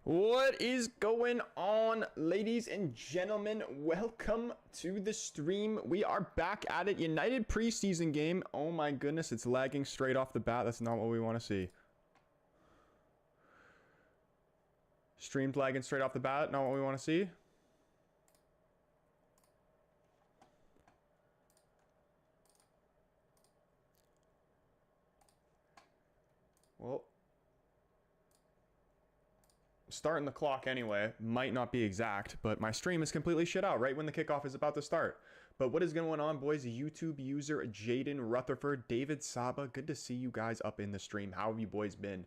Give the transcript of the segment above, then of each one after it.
What is going on, ladies and gentlemen? Welcome to the stream. We are back at it. United preseason game. Oh my goodness, it's lagging straight off the bat. That's not what we want to see. Stream's lagging straight off the bat. Not what we want to see. Well, starting the clock anyway. Might not be exact, but my stream is completely shit out right when the kickoff is about to start. But what is going on, boys? YouTube user Jaden Rutherford, David Saba, good to see you guys up in the stream. How have you boys been?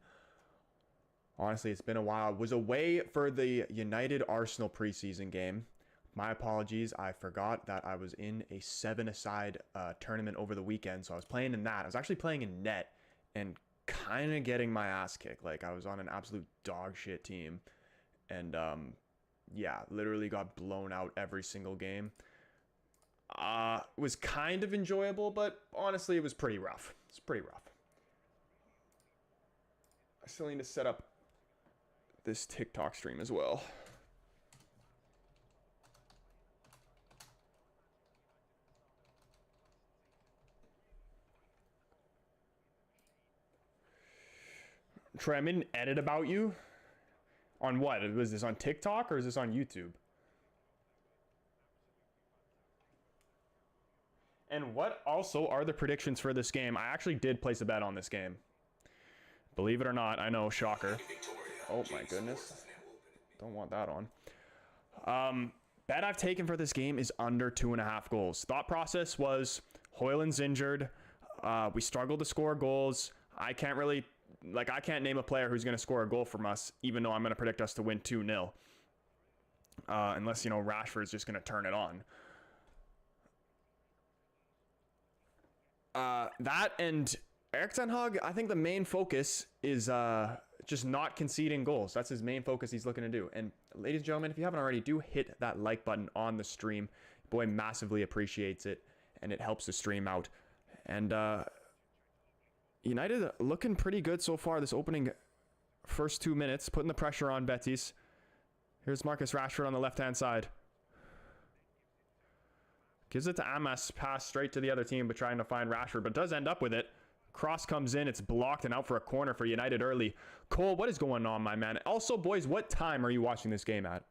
Honestly, it's been a while. I was away for the United Arsenal preseason game. My apologies. I forgot that I was in a 7-a-side tournament over the weekend, so I was playing in that. I was actually playing in net and kind of getting my ass kicked. Like, I was on an absolute dog shit team, and yeah, literally got blown out every single game. It was kind of enjoyable, but honestly, it was pretty rough. It's pretty rough. I still need to set up this TikTok stream as well. Trey, I made an edit about you. On what? Was this on TikTok or is this on YouTube? And what also are the predictions for this game? I actually did place a bet on this game. Believe it or not, I know, shocker. Oh my goodness. Don't want that on. Bet I've taken for this game is under 2.5 goals. Thought process was Hoyland's injured. We struggled to score goals. I can't name a player who's going to score a goal from us, even though I'm going to predict us to win 2-0. Unless, you know, Rashford's just going to turn it on. That and Erik ten Hag, I think the main focus is just not conceding goals. That's his main focus he's looking to do. And ladies and gentlemen, if you haven't already, do hit that like button on the stream. Boy massively appreciates it, and it helps the stream out. And United looking pretty good so far this opening first 2 minutes, putting the pressure on Betis. Here's Marcus Rashford on the left-hand side. Gives it to Amas, pass straight to the other team, but trying to find Rashford, but does end up with it. Cross comes in, it's blocked and out for a corner for United early. Cole, what is going on, my man? Also, boys, what time are you watching this game at?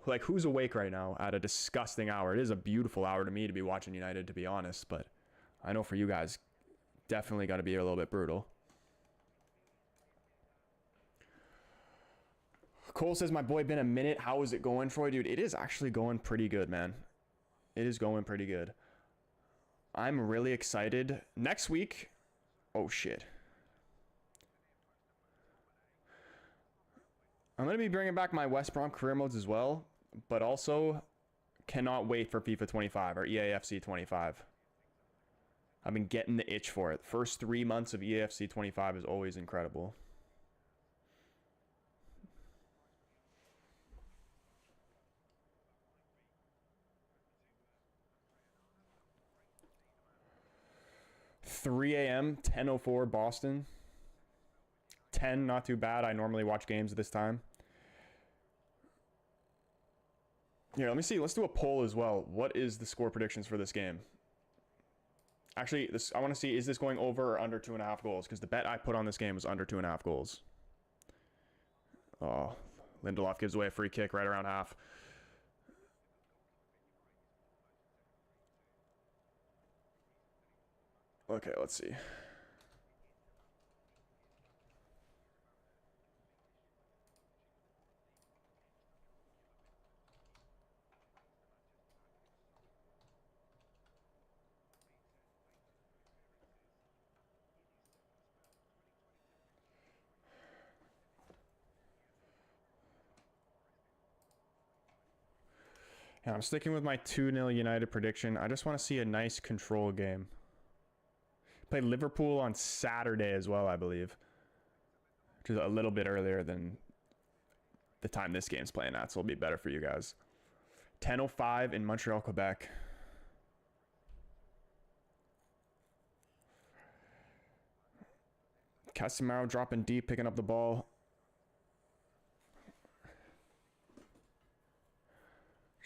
Like, who's awake right now at a disgusting hour? It is a beautiful hour to me to be watching United, to be honest, but I know for you guys, definitely got to be a little bit brutal. Cole says, my boy, been a minute. How is it going, Troy? Dude, it is actually going pretty good, man. It is going pretty good. I'm really excited. Next week... Oh, shit. I'm going to be bringing back my West Brom career modes as well, but also cannot wait for FIFA 25 or EAFC 25. I've been getting the itch for it. First 3 months of EAFC 25 is always incredible. (3 a.m. 10:04 Boston). 10, not too bad. I normally watch games at this time. Here, let me see. Let's do a poll as well. What is the score predictions for this game? Actually, I want to see, is this going over or under 2.5 goals? Because the bet I put on this game was under 2.5 goals. Oh, Lindelof gives away a free kick right around half. Okay, let's see. And I'm sticking with my 2-0 United prediction. I just want to see a nice control game. Played Liverpool on Saturday as well, I believe. Which is a little bit earlier than the time this game's playing at, so it'll be better for you guys. 10:05 in Montreal, Quebec. Casemiro dropping deep, picking up the ball.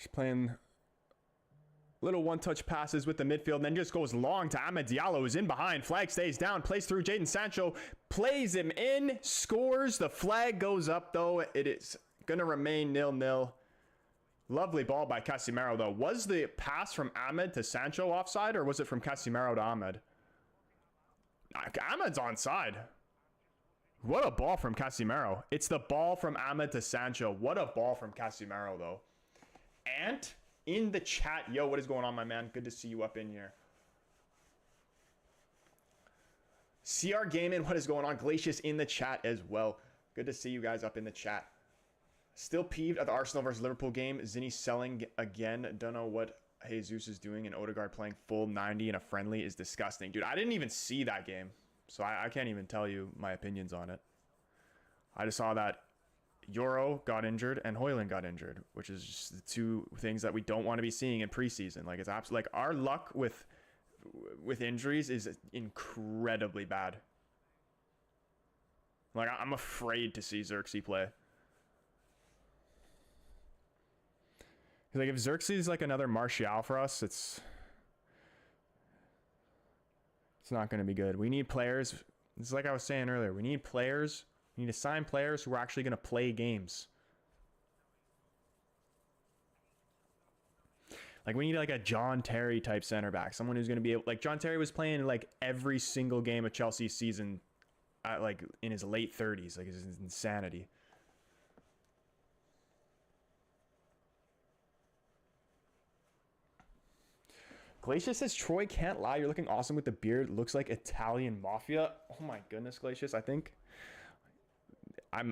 Just playing little one-touch passes with the midfield, and then just goes long to Amad Diallo, who's in behind. Flag stays down, plays through Jadon Sancho, plays him in, scores. The flag goes up, though. It is going to remain 0-0. Lovely ball by Casemiro, though. Was the pass from Ahmed to Sancho offside, or was it from Casemiro to Ahmed? Ahmed's onside. What a ball from Casemiro. It's the ball from Ahmed to Sancho. What a ball from Casemiro, though. Ant in the chat. Yo, what is going on, my man? Good to see you up in here. CR Gaming, what is going on? Glacius in the chat as well. Good to see you guys up in the chat. Still peeved at the Arsenal versus Liverpool game. Zinni selling again. Don't know what Jesus is doing, and Odegaard playing full 90 in a friendly is disgusting. Dude, I didn't even see that game, so I can't even tell you my opinions on it. I just saw that Euro got injured and Højlund got injured, which is just the two things that we don't want to be seeing in preseason. Like, it's absolutely, like, our luck with injuries is incredibly bad. Like, I'm afraid to see Xerxes play. Like, if Xerxes is like another Martial for us, it's not going to be good. We need players. It's like I was saying earlier. We need players. We need to sign players who are actually going to play games. Like, we need like a John Terry type center back. Someone who's going to be able, like, John Terry was playing like every single game of Chelsea's season at, like, in his late 30s. Like, it's insanity. Glacius says, Troy, can't lie. You're looking awesome with the beard. Looks like Italian mafia. Oh my goodness, Glacius. I think I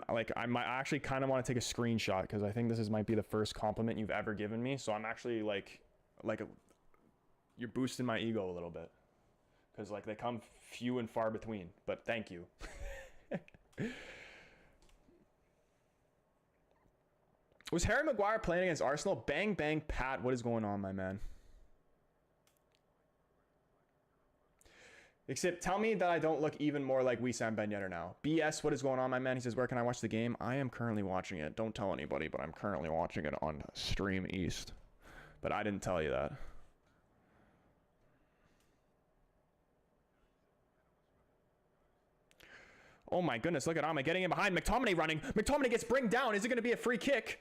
might actually kind of want to take a screenshot, because I think this might be the first compliment you've ever given me. So I'm actually you're boosting my ego a little bit, because like they come few and far between. But thank you. Was Harry Maguire playing against Arsenal? Bang bang Pat. What is going on, my man? Except tell me that I don't look even more like Wissam Ben Yedder now. BS, what is going on, my man? He says, where can I watch the game? I am currently watching it. Don't tell anybody, but I'm currently watching it on Stream East. But I didn't tell you that. Oh my goodness, look at Ahmed getting in behind. McTominay running. McTominay gets bring down. Is it going to be a free kick?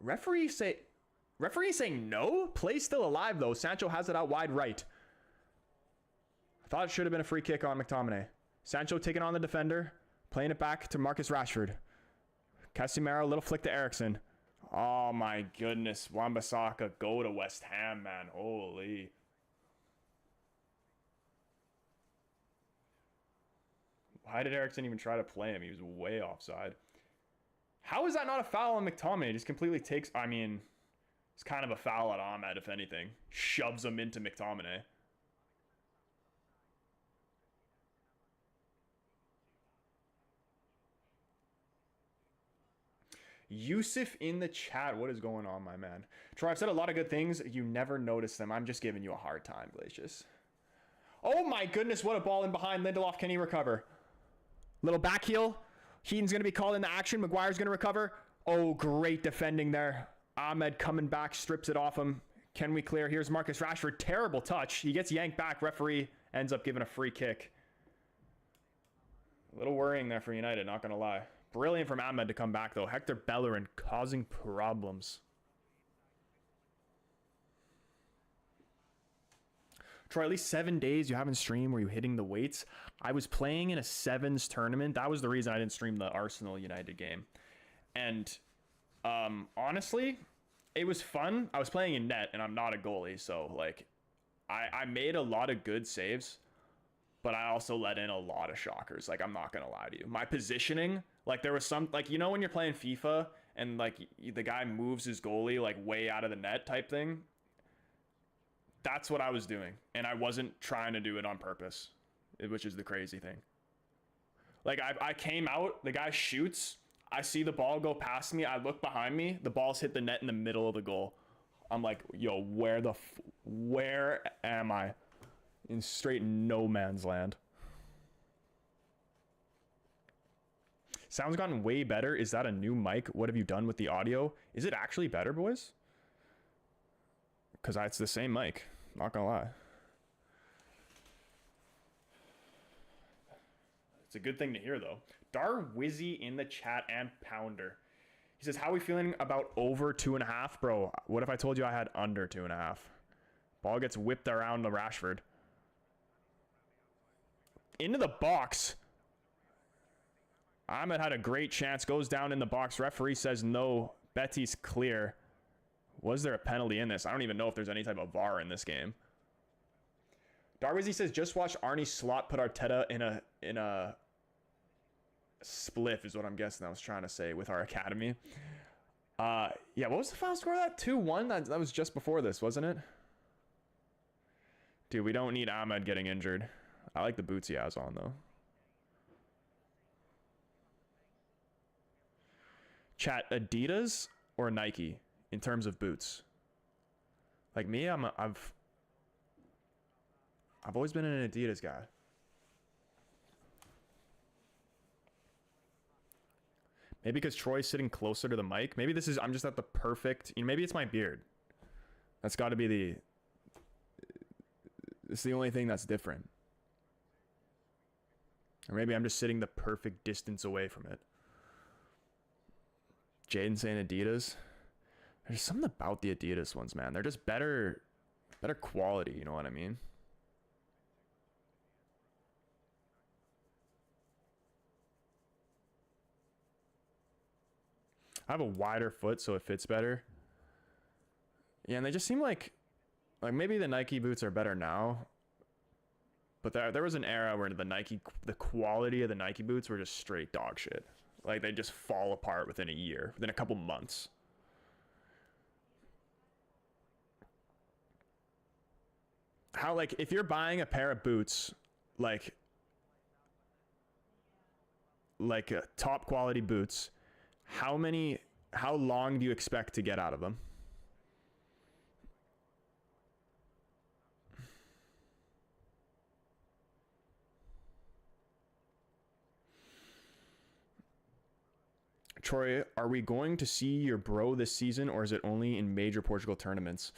Referee saying no? Play still alive, though. Sancho has it out wide right. I thought it should have been a free kick on McTominay. Sancho taking on the defender, playing it back to Marcus Rashford. Casemiro, little flick to Eriksen. Oh my goodness, Wan-Bissaka, go to West Ham, man. Holy. Why did Eriksen even try to play him? He was way offside. How is that not a foul on McTominay? He just completely takes, I mean, it's kind of a foul on Ahmed, if anything. Shoves him into McTominay. Yusuf in the chat. What is going on, my man? Troy, I've said a lot of good things. You never notice them. I'm just giving you a hard time, Glacius. Oh my goodness, what a ball in behind. Lindelof, can he recover? Little back heel. Heaton's going to be called into action. Maguire's going to recover. Oh, great defending there. Ahmed coming back, strips it off him. Can we clear? Here's Marcus Rashford. Terrible touch. He gets yanked back. Referee ends up giving a free kick. A little worrying there for United, not going to lie. Brilliant from Ahmed to come back, though. Hector Bellerin causing problems. Troy, at least 7 days you haven't streamed. Were you hitting the weights? I was playing in a sevens tournament. That was the reason I didn't stream the Arsenal United game. And honestly, it was fun. I was playing in net, and I'm not a goalie. So, like, I made a lot of good saves, but I also let in a lot of shockers. Like, I'm not going to lie to you. My positioning, like, there was some, like, you know when you're playing FIFA and, like, the guy moves his goalie, like, way out of the net type thing? That's what I was doing. And I wasn't trying to do it on purpose, which is the crazy thing. Like, I came out, the guy shoots, I see the ball go past me, I look behind me, the ball's hit the net in the middle of the goal. I'm like, yo, where am I? In straight no man's land. Sound's gotten way better. Is that a new mic? What have you done with the audio? Is it actually better, boys? because it's the same mic. Not gonna lie. It's a good thing to hear though. Darwizzy in the chat and Pounder. He says, how are we feeling about over 2.5? Bro, what if I told you I had under 2.5? Ball gets whipped around the Rashford. Into the box. Ahmed had a great chance. Goes down in the box. Referee says no. Betis clear. Was there a penalty in this? I don't even know if there's any type of VAR in this game. Darwizzy says, just watch Arnie Slot put Arteta in a spliff is what I'm guessing I was trying to say with our academy. Yeah, what was the final score of that? 2-1? That was just before this, wasn't it? Dude, we don't need Ahmed getting injured. I like the boots he has on, though. Chat, Adidas or Nike in terms of boots? Like me, I've always been an Adidas guy. Maybe because Troy's sitting closer to the mic. Maybe this is, I'm just at the perfect, maybe it's my beard. That's got to be it's the only thing that's different. Or maybe I'm just sitting the perfect distance away from it. Jaden saying Adidas. There's something about the Adidas ones, man. They're just better quality, you know what I mean? I have a wider foot, so it fits better. Yeah, and they just seem like maybe the Nike boots are better now. But there was an era where the quality of the Nike boots were just straight dog shit. Like they just fall apart within a year, within a couple months. How, like, if you're buying a pair of boots, like top quality boots, how long do you expect to get out of them? Troy, are we going to see your bro this season, or is it only in major Portugal tournaments?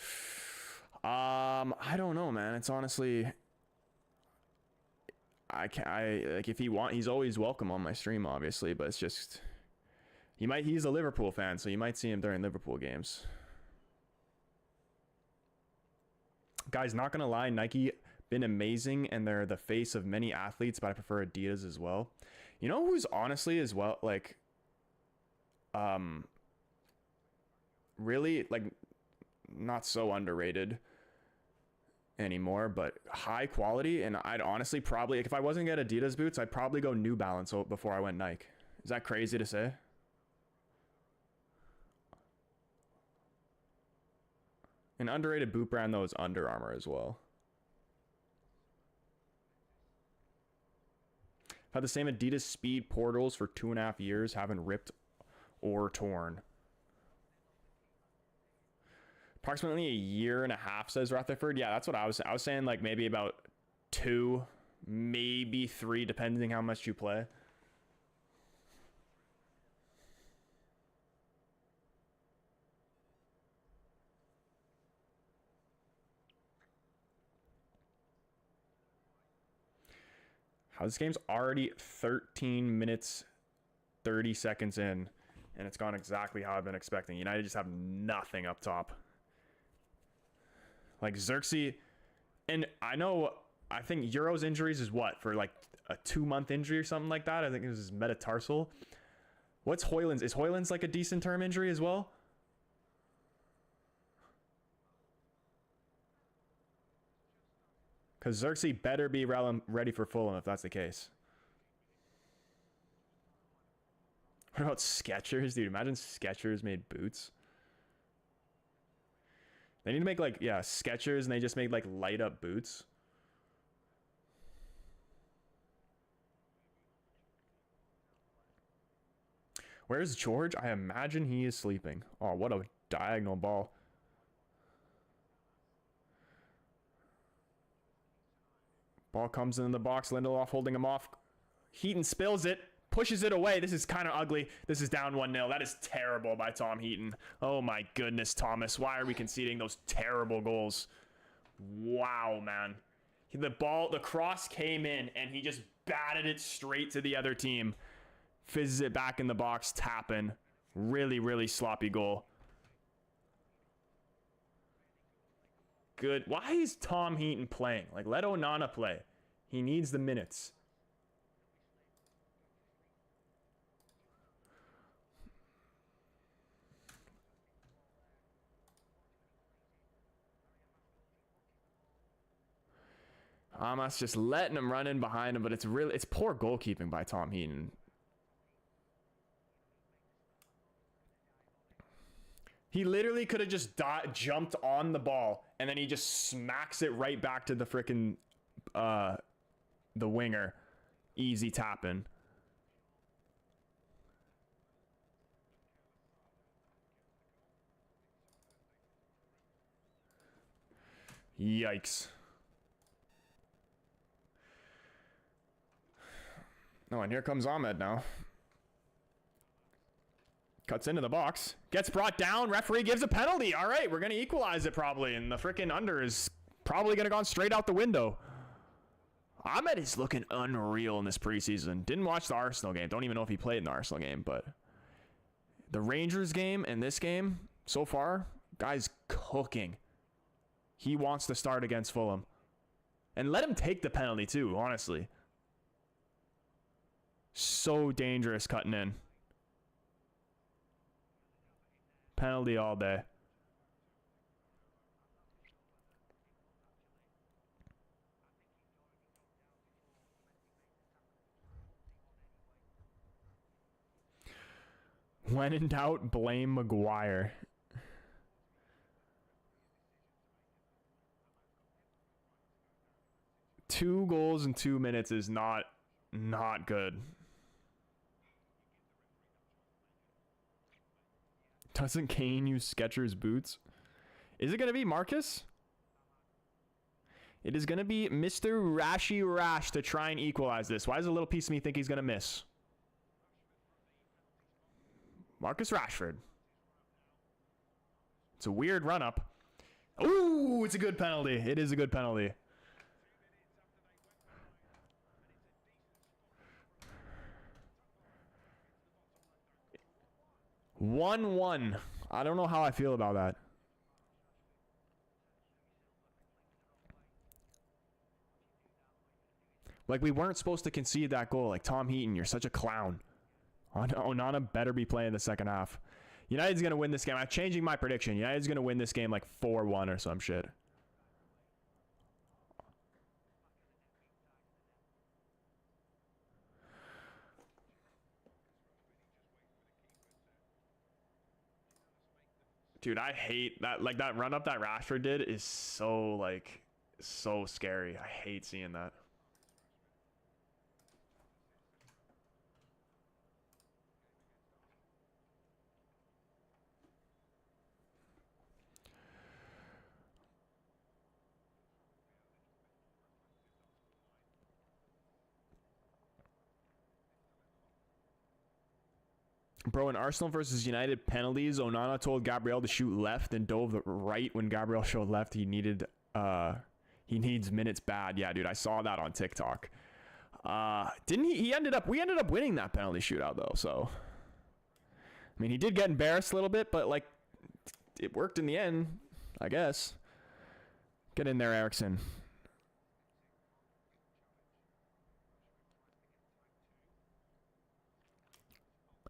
I don't know, man. It's honestly, like, if he's always welcome on my stream, obviously, but it's just, he's a Liverpool fan, so you might see him during Liverpool games. Guys, not gonna lie, Nike been amazing, and they're the face of many athletes, but I prefer Adidas as well. You know who's honestly as well, like, really, like, not so underrated anymore, but high quality, and I'd honestly probably, if I wasn't gonna get Adidas boots, I'd probably go New Balance before I went Nike. Is that crazy to say? An underrated boot brand, though, is Under Armour as well. I've had the same Adidas Speed Portals for 2.5 years, haven't ripped or torn. Approximately a year and a half, says Rutherford. Yeah, that's what I was saying, like maybe about 2, maybe 3, depending how much you play. How this game's already 13 minutes 30 seconds in, and it's gone exactly how I've been expecting. United just have nothing up top. Like Xerxes, and I think Euro's injuries is what, for like a 2-month injury or something like that. I think it was his metatarsal. What's Hoyland's? Is Hoyland's like a decent term injury as well? Because Xerxes better be ready for Fulham if that's the case. What about Skechers? Dude, imagine Skechers made boots. They need to make, like, yeah, Skechers, and they just made, like, light up boots. Where's George? I imagine he is sleeping. Oh, what a diagonal ball. Ball comes in the box. Lindelof holding him off. Heaton spills it. pushes it away. This is kind of ugly. This is down 1-0. That is terrible by Tom Heaton. Oh my goodness, Thomas. Why are we conceding those terrible goals? Wow, man. The cross came in, and he just batted it straight to the other team. Fizzes it back in the box, tapping. Really, really sloppy goal. Good. Why is Tom Heaton playing? Like, let Onana play. He needs the minutes. Hamas just letting him run in behind him, but it's poor goalkeeping by Tom Heaton. He literally could have just jumped on the ball, and then he just smacks it right back to the frickin' the winger. Easy tapping. Yikes. Oh, and here comes Ahmed now. Cuts into the box. Gets brought down. Referee gives a penalty. All right, we're going to equalize it probably. And the freaking under is probably going to go straight out the window. Ahmed is looking unreal in this preseason. Didn't watch the Arsenal game. Don't even know if he played in the Arsenal game. But the Rangers game and this game so far, guy's cooking. He wants to start against Fulham. And let him take the penalty too, honestly. So dangerous cutting in. Penalty all day. When in doubt, blame Maguire. Two goals in 2 minutes is not good. Doesn't Kane use Skechers boots? Is it going to be Marcus? It is going to be Mr. Rashy Rash to try and equalize this. Why does a little piece of me think he's going to miss? Marcus Rashford. It's a weird run-up. Ooh, it's a good penalty. It is a good penalty. One. I don't know how I feel about that. Like, we weren't supposed to concede that goal. Like, Tom Heaton, you're such a clown. Onana better be playing the second half. United's going to win this game. I'm changing my prediction. United's going to win this game like 4-1 or some shit. Dude, I hate that. Like, that run up that Rashford did is so scary. I hate seeing that. Bro, in Arsenal versus United penalties, Onana told Gabriel to shoot left and dove the right when Gabriel showed left. He needs minutes bad. Yeah, dude, I saw that on TikTok. Didn't he? We ended up winning that penalty shootout though. So, I mean, he did get embarrassed a little bit, but like, it worked in the end, I guess. Get in there, Eriksson.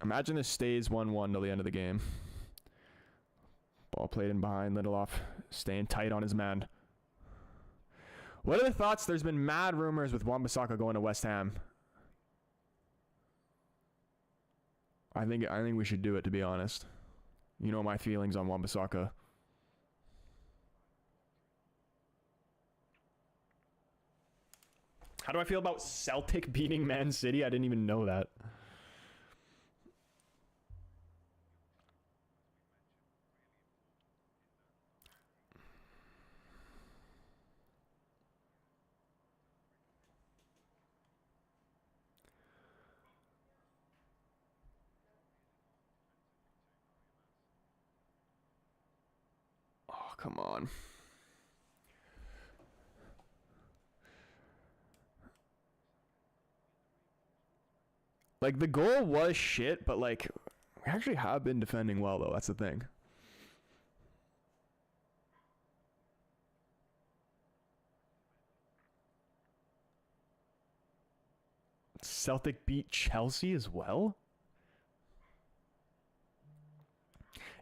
Imagine this stays 1-1 till the end of the game. Ball played in behind, Lindelof staying tight on his man. What are the thoughts? There's been mad rumors with Wan-Bissaka going to West Ham. I think we should do it, to be honest. You know my feelings on Wan-Bissaka. How do I feel about Celtic beating Man City? I didn't even know that. come on. Like, the goal was shit, but, like, we actually have been defending well, though. That's the thing. Celtic beat Chelsea as well?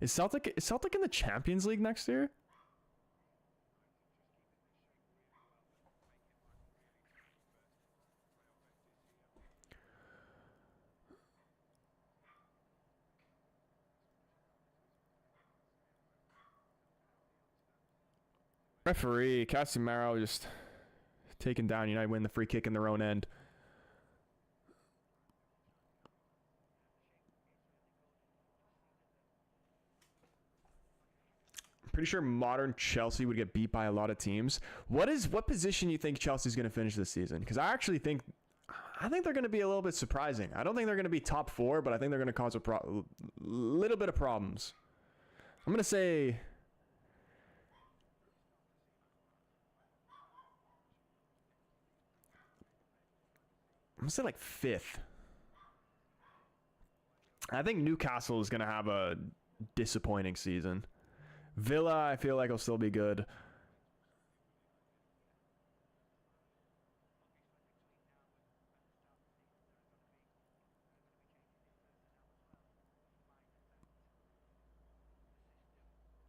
Is Celtic in the Champions League next year? Referee Casemiro just taken down. United win the free kick in their own end. Pretty sure modern Chelsea would get beat by a lot of teams. What position you think Chelsea's going to finish this season? Because I think they're going to be a little bit surprising. I don't think they're going to be top 4, but I think they're going to cause a little bit of problems. I'm going to say like 5th. I think Newcastle is going to have a disappointing season. Villa, I feel like will still be good.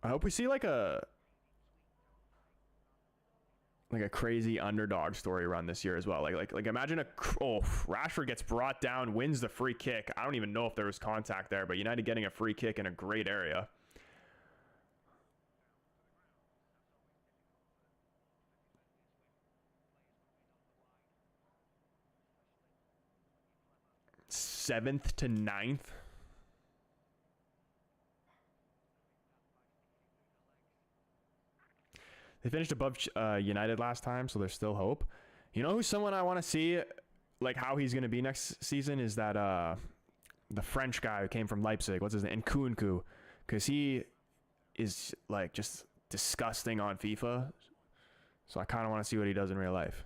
I hope we see like a crazy underdog story run this year as well. Like imagine Rashford gets brought down, wins the free kick. I don't even know if there was contact there, but United getting a free kick in a great area. Seventh to 9th. They finished above United last time, so there's still hope. You know who's someone I want to see, like how he's going to be next season, is that the French guy who came from Leipzig. What's his name? Nkunku. Because he is like just disgusting on FIFA. So I kind of want to see what he does in real life.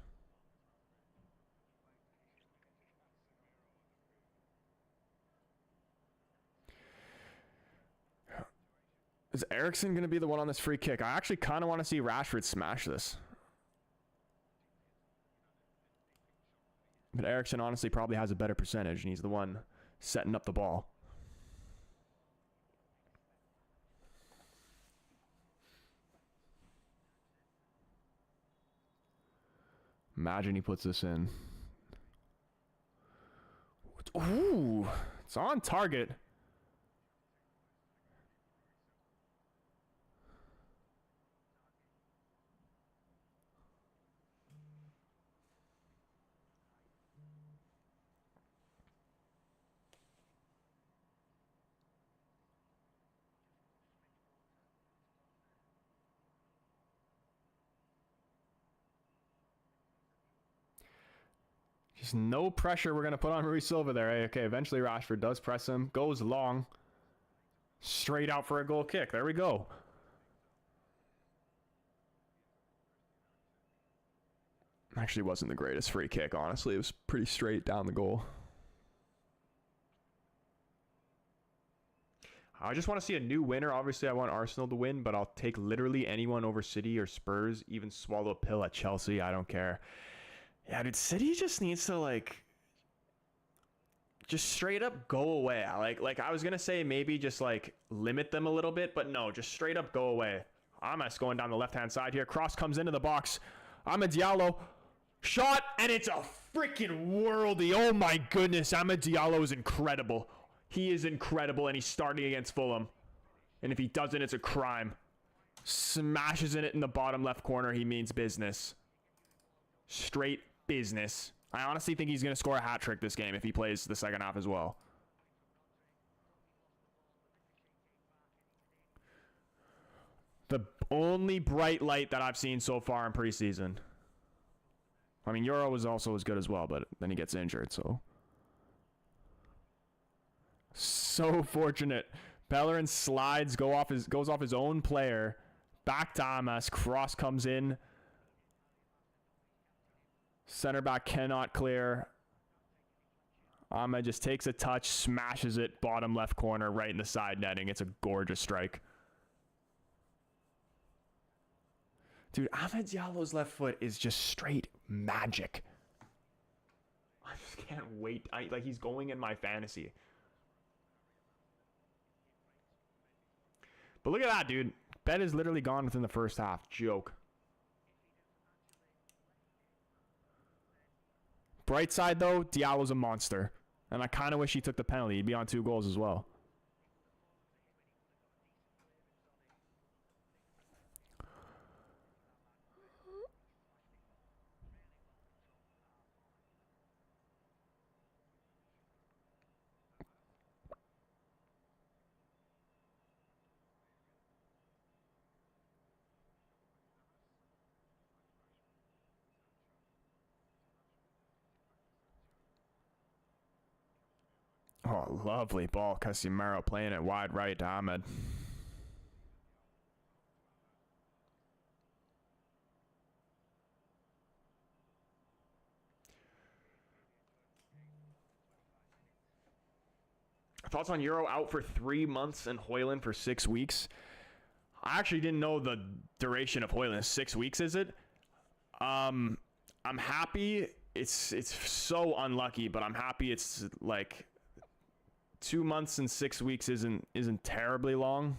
Is Eriksen going to be the one on this free kick? I actually kind of want to see Rashford smash this. But Eriksen honestly probably has a better percentage, and he's the one setting up the ball. Imagine he puts this in. Ooh, it's on target. Just no pressure we're going to put on Rui Silva there. Okay, eventually Rashford does press him. Goes long. Straight out for a goal kick. There we go. Actually wasn't the greatest free kick, honestly. It was pretty straight down the goal. I just want to see a new winner. Obviously, I want Arsenal to win, but I'll take literally anyone over City or Spurs. Even swallow a pill at Chelsea. I don't care. Yeah, dude, City just needs to, like, just straight up go away. Like I was going to say maybe just, like, limit them a little bit, but no, just straight up go away. Amas going down the left-hand side here. Cross comes into the box. Amad Diallo. Shot, and it's a freaking worldie. Oh, my goodness. Amad Diallo is incredible. He is incredible, and he's starting against Fulham. And if he doesn't, it's a crime. Smashes in it in the bottom left corner. He means business. Straight business. I honestly think he's going to score a hat trick this game if he plays the second half as well. The only bright light that I've seen so far in preseason. I mean, Euro was also as good as well, but then he gets injured, so. So fortunate. Bellerin slides, goes off his own player, Back to Amas. Cross comes in. Center back cannot clear. Ahmed just takes a touch, smashes it, bottom left corner, right in the side netting. It's a gorgeous strike. Dude, Ahmed Diallo's left foot is just straight magic. I just can't wait. Like, he's going in my fantasy. But look at that, dude. Bet is literally gone within the first half. Joke. Bright side, though, Diallo's a monster. And I kind of wish he took the penalty. He'd be on 2 goals as well. Oh, lovely ball. Casemiro playing it wide right to Ahmed. Thoughts on Euro out for 3 months and Højlund for 6 weeks? I actually didn't know the duration of Højlund. 6 weeks, is it? I'm happy. It's so unlucky, but I'm happy it's like 2 months and 6 weeks isn't terribly long.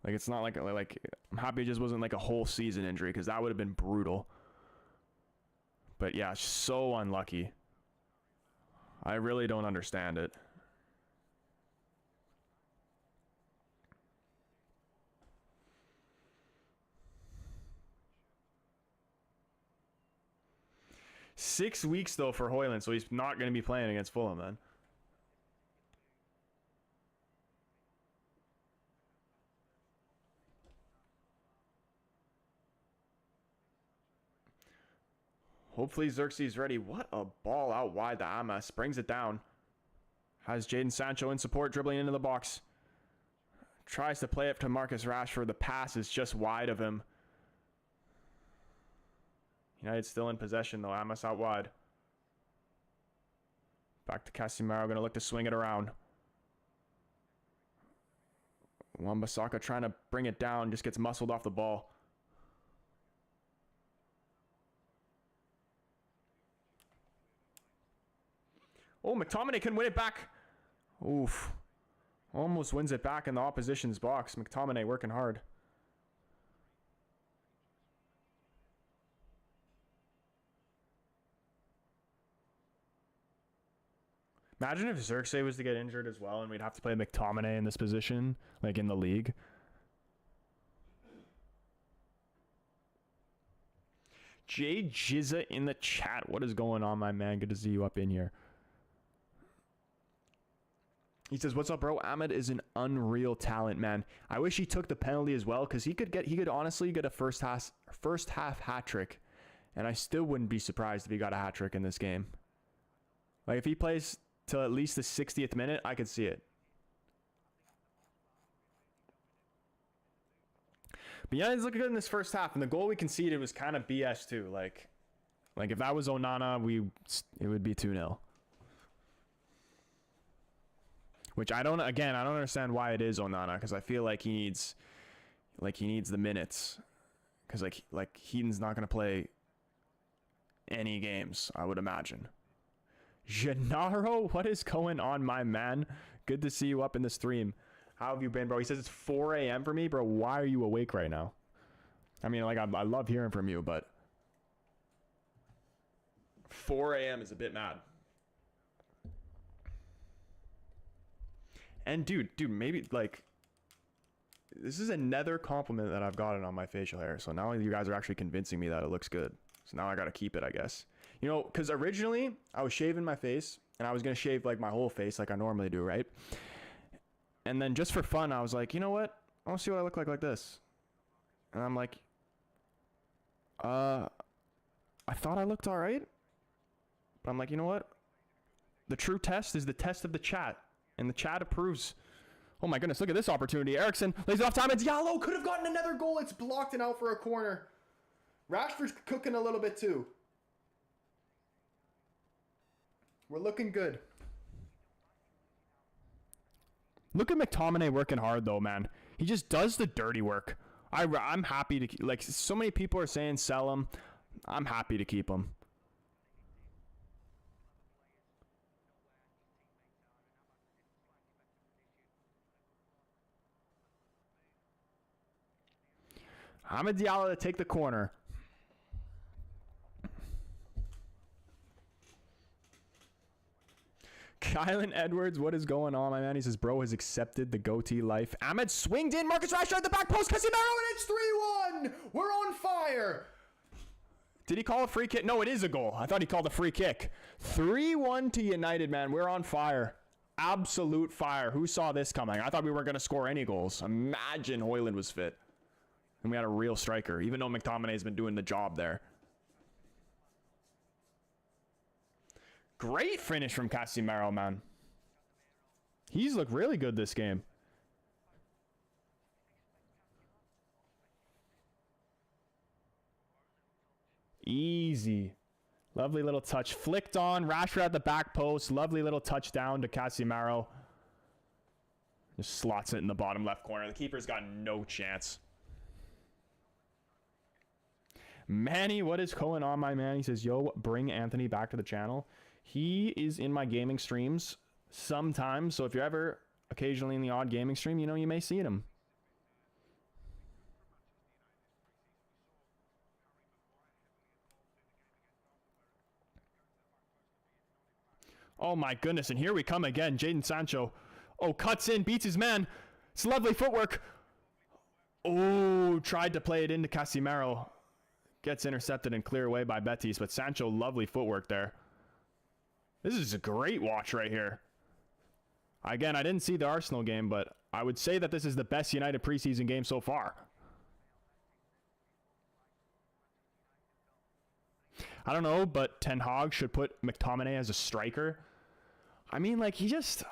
Like, it's not like I'm happy it just wasn't like a whole season injury, because that would have been brutal. But yeah, so unlucky. I really don't understand it. Six weeks though for Højlund, so he's not going to be playing against Fulham then. Hopefully Xerxes ready. What a ball out wide to Amas. Brings it down. Has Jadon Sancho in support, dribbling into the box. Tries to play it to Marcus Rashford. The pass is just wide of him. United still in possession though. Amas out wide. Back to Casemiro. Going to look to swing it around. Wan-Bissaka trying to bring it down. Just gets muscled off the ball. Oh, McTominay can win it back. Oof. Almost wins it back in the opposition's box. McTominay working hard. Imagine if Xerxes was to get injured as well and we'd have to play McTominay in this position, like in the league. Jay Jizza in the chat. What is going on, my man? Good to see you up in here. He says, "What's up, bro? Ahmed is an unreal talent, man. I wish he took the penalty as well, because he could honestly get a first half hat trick, and I still wouldn't be surprised if he got a hat trick in this game. Like, if he plays till at least the 60th minute, I could see it. But yeah, he's looking good in this first half, and the goal we conceded was kind of BS too. Like if that was Onana, it would be 2-0. Which I don't understand why it is Onana, because I feel like he needs the minutes, because like Heaton's not going to play any games, I would imagine. Gennaro, what is going on, my man? Good to see you up in the stream. How have you been, bro? He says it's 4 a.m. for me, bro. Why are you awake right now? I mean, like, I love hearing from you, but 4 a.m. is a bit mad. And dude, maybe like this is another compliment that I've gotten on my facial hair. So now you guys are actually convincing me that it looks good. So now I got to keep it, I guess. You know, because originally I was shaving my face and I was going to shave like my whole face like I normally do, right? And then just for fun, I was like, you know what? I want to see what I look like this. And I'm like, I thought I looked all right. But I'm like, you know what? The true test is the test of the chat. And the chat approves Oh my goodness, look at this opportunity. Eriksson lays it off time. It's Diallo. Could have gotten another goal. It's blocked and out for a corner. Rashford's cooking a little bit too. We're looking good. Look at McTominay working hard though, man. He just does the dirty work. I'm happy to, like, so many people are saying sell him. I'm happy to keep him. Hamid Diallo to take the corner. Kylan Edwards, what is going on, my man? He says, bro has accepted the goatee life. Ahmed swinged in. Marcus Rashford at the back post. Casemiro, and it's 3-1. We're on fire. Did he call a free kick? No, it is a goal. I thought he called a free kick. 3-1 to United, man. We're on fire. Absolute fire. Who saw this coming? I thought we weren't going to score any goals. Imagine Højlund was fit. And we had a real striker, even though McTominay's been doing the job there. Great finish from Casemiro, man. He's looked really good this game. Easy. Lovely little touch. Flicked on. Rashford at the back post. Lovely little touchdown to Casemiro. Just slots it in the bottom left corner. The keeper's got no chance. Manny, what is going on, my man? He says, yo, bring Anthony back to the channel. He is in my gaming streams sometimes. So if you're ever occasionally in the odd gaming stream, you know, you may see him. Oh my goodness, and here we come again. Jadon Sancho. Oh, cuts in, beats his man. It's lovely footwork. Oh, tried to play it into Casemiro. Gets intercepted and cleared away by Betis, but Sancho, lovely footwork there. This is a great watch right here. Again, I didn't see the Arsenal game, but I would say that this is the best United preseason game so far. I don't know, but Ten Hag should put McTominay as a striker. I mean, like, he just...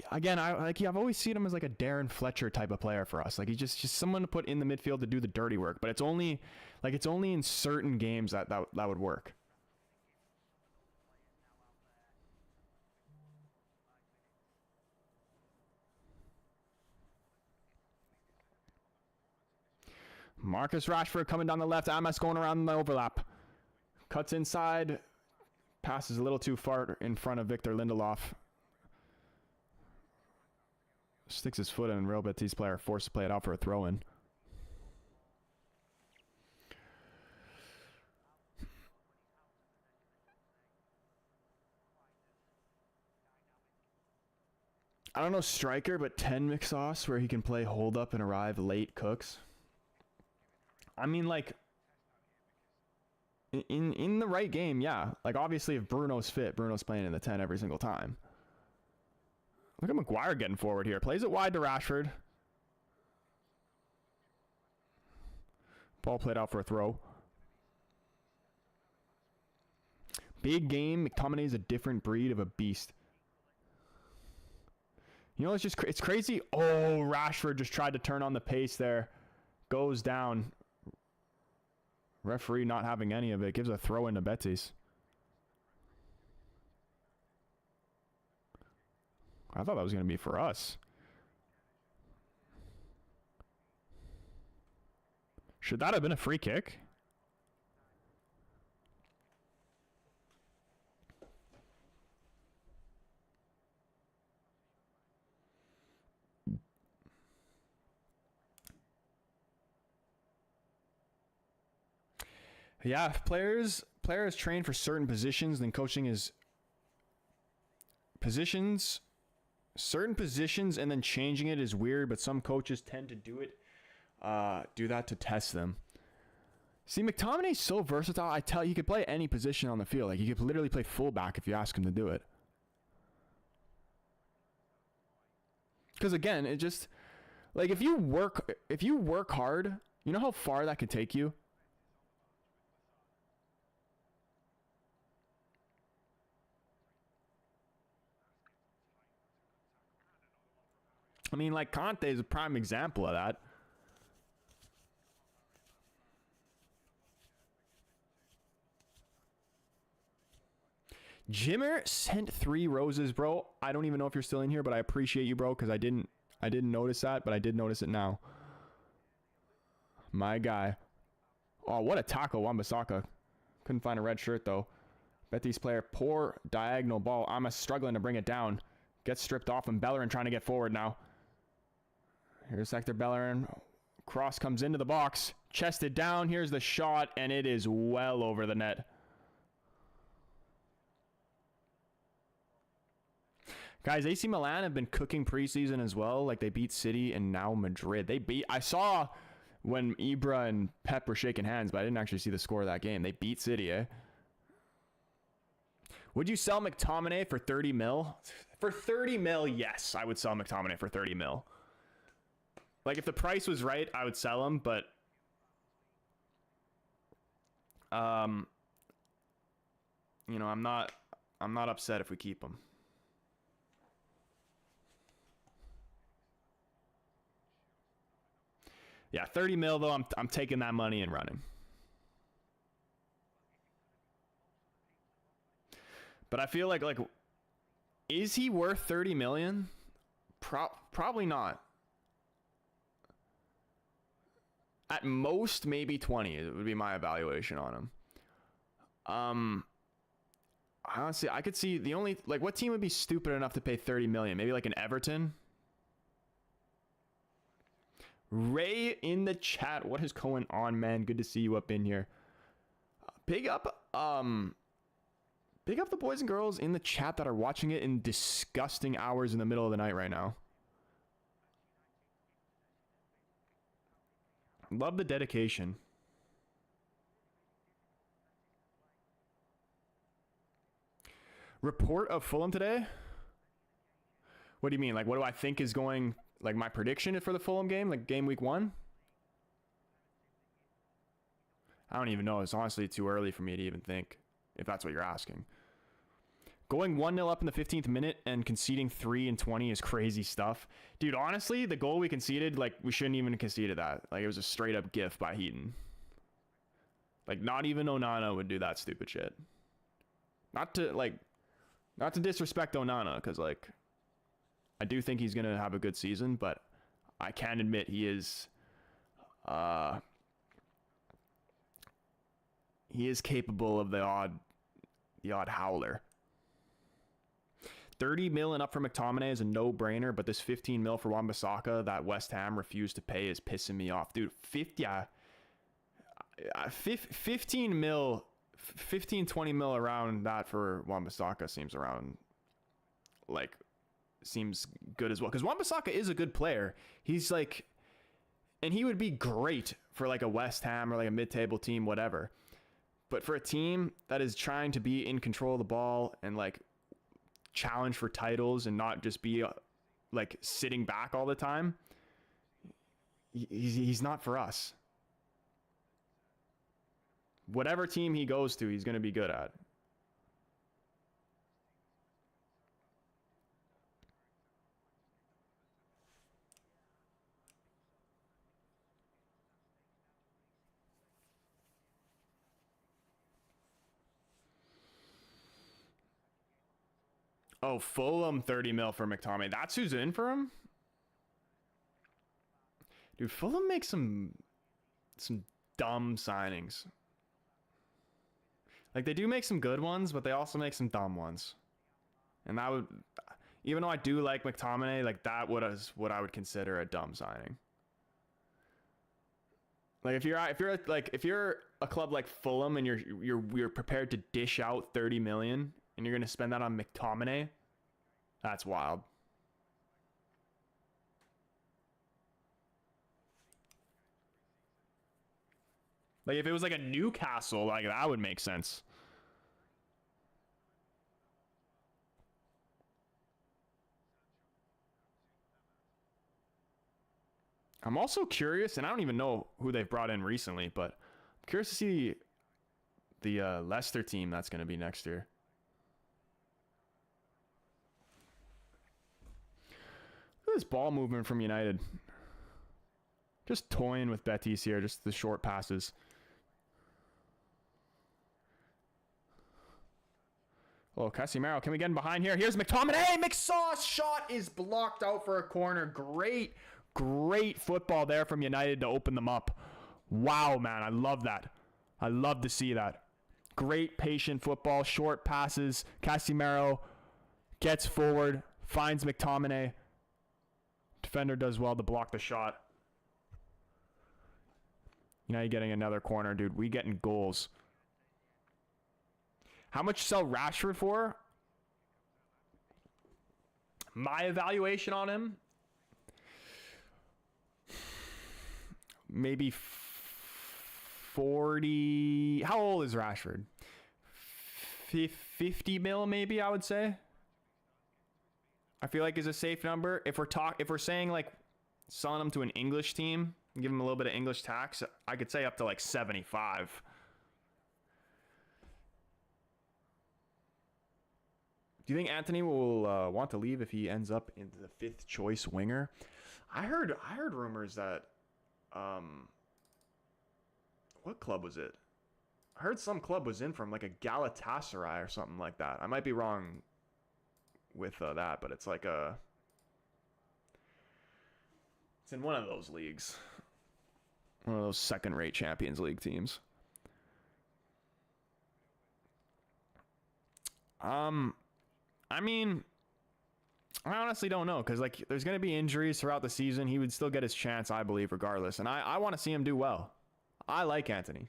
Again, I've always seen him as like a Darren Fletcher type of player for us. Like, he's just someone to put in the midfield to do the dirty work. But it's only in certain games that would work. Marcus Rashford coming down the left. Amas going around the overlap. Cuts inside. Passes a little too far in front of Victor Lindelof. Sticks his foot in, and Real Betis player forced to play it out for a throw-in. I don't know striker, but 10 McSauce where he can play hold up and arrive late cooks. I mean, like, in the right game, yeah. Like, obviously, if Bruno's fit, Bruno's playing in the 10 every single time. Look at Maguire getting forward here. Plays it wide to Rashford. Ball played out for a throw. Big game. McTominay is a different breed of a beast. You know, it's crazy. Oh, Rashford just tried to turn on the pace there. Goes down. Referee not having any of it. Gives a throw into Betis. I thought that was going to be for us. Should that have been a free kick? Yeah, if players train for certain positions, then coaching is certain positions, and then changing it is weird, but some coaches tend to do that to test them. See, McTominay's so versatile. I tell you, he could play any position on the field. Like, he could literally play fullback if you ask him to do it. Because again, it just, like, if you work hard, you know how far that could take you? I mean, like, Conte is a prime example of that. Jimmer sent 3 roses, bro. I don't even know if you're still in here, but I appreciate you, bro, because I didn't notice that, but I did notice it now. My guy. Oh, what a tackle, Wan-Bissaka. Couldn't find a red shirt, though. Betis player, poor diagonal ball. I'm struggling to bring it down. Gets stripped off, and Bellerin trying to get forward now. Here's Hector Bellerin. Cross comes into the box. Chested down. Here's the shot, and it is well over the net. Guys, AC Milan have been cooking preseason as well. Like, they beat City and now Madrid. I saw when Ibra and Pep were shaking hands, but I didn't actually see the score of that game. They beat City, eh? Would you sell McTominay for 30 mil? For 30 mil, yes, I would sell McTominay for 30 mil. Like, if the price was right, I would sell him, but you know, I'm not upset if we keep him. Yeah, 30 mil though, I'm taking that money and running. But I feel like is he worth 30 million? Probably not. At most, maybe 20. It would be my evaluation on him. Honestly, I could see the only, like, what team would be stupid enough to pay 30 million? Maybe like an Everton? Ray in the chat. What is going on, man? Good to see you up in here. Big up the boys and girls in the chat that are watching it in disgusting hours in the middle of the night right now. Love the dedication. Report of Fulham today? What do you mean? Like, what do I think is going... Like, my prediction for the Fulham game? Like, game week 1? I don't even know. It's honestly too early for me to even think, if that's what you're asking. Going 1-0 up in the 15th minute and conceding 3 in 20 is crazy stuff. Dude, honestly, the goal we conceded, like, we shouldn't even have conceded that. Like, it was a straight-up gift by Heaton. Like, not even Onana would do that stupid shit. Not to disrespect Onana, because, like... I do think he's going to have a good season, but I can admit he is capable of the odd howler. 30 mil and up for McTominay is a no-brainer, but this 15 mil for Wan-Bissaka that West Ham refused to pay is pissing me off. Dude, 15 mil, 15, 20 mil around that for Wan-Bissaka seems good as well, because Wan-Bissaka is a good player. He's like, and he would be great for like a West Ham or like a mid-table team, whatever. But for a team that is trying to be in control of the ball and like challenge for titles and not just be like sitting back all the time, he's not for us. Whatever team he goes to, he's going to be good at. Oh, Fulham 30 mil for McTominay. That's who's in for him? Dude, Fulham makes some dumb signings. Like, they do make some good ones, but they also make some dumb ones. And that would, even though I do like McTominay, like, that is what I would consider a dumb signing. Like, if you're a club like Fulham and you're prepared to dish out 30 million and you're going to spend that on McTominay, that's wild. Like, if it was like a Newcastle, like, that would make sense. I'm also curious, and I don't even know who they've brought in recently, but I'm curious to see the Leicester team that's going to be next year. this ball movement from United. Just toying with Betis here, just the short passes. Oh, Casemiro, can we get him behind here? Here's McTominay. McSauce shot is blocked out for a corner. Great football there from United to open them up. Wow, man, I love that. I love to see that. Great patient football, short passes. Casemiro gets forward, finds McTominay. Defender does well to block the shot. United getting another corner, dude. We getting goals. How much sell Rashford for? My evaluation on him, maybe 40. How old is Rashford? 50 mil, maybe, I would say. I feel like is a safe number. If we're saying like selling him to an English team, give him a little bit of English tax, I could say up to like 75. Do you think Anthony will want to leave if he ends up in the 5th choice winger? I heard rumors that what club was it? I heard some club was in from like a Galatasaray or something like that. I might be wrong with that, but it's like it's in one of those leagues. One of those second-rate Champions League teams. I mean, I honestly don't know because like there's going to be injuries throughout the season. He would still get his chance, I believe, regardless. And I want to see him do well. I like Anthony.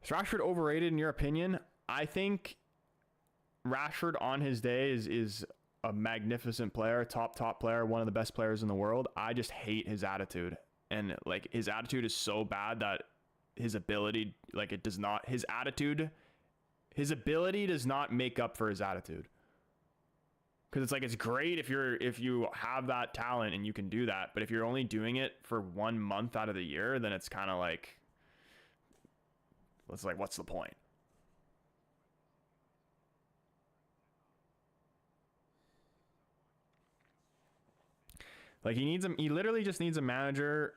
Is Rashford overrated in your opinion? I think Rashford on his day is a magnificent player, top player, one of the best players in the world. I just hate his attitude. And like his attitude is so bad that his ability, like it does not, his ability does not make up for his attitude. Because it's like, it's great if you have that talent and you can do that. But if you're only doing it for 1 month out of the year, then it's kind of like, it's like, what's the point? Like he literally just needs a manager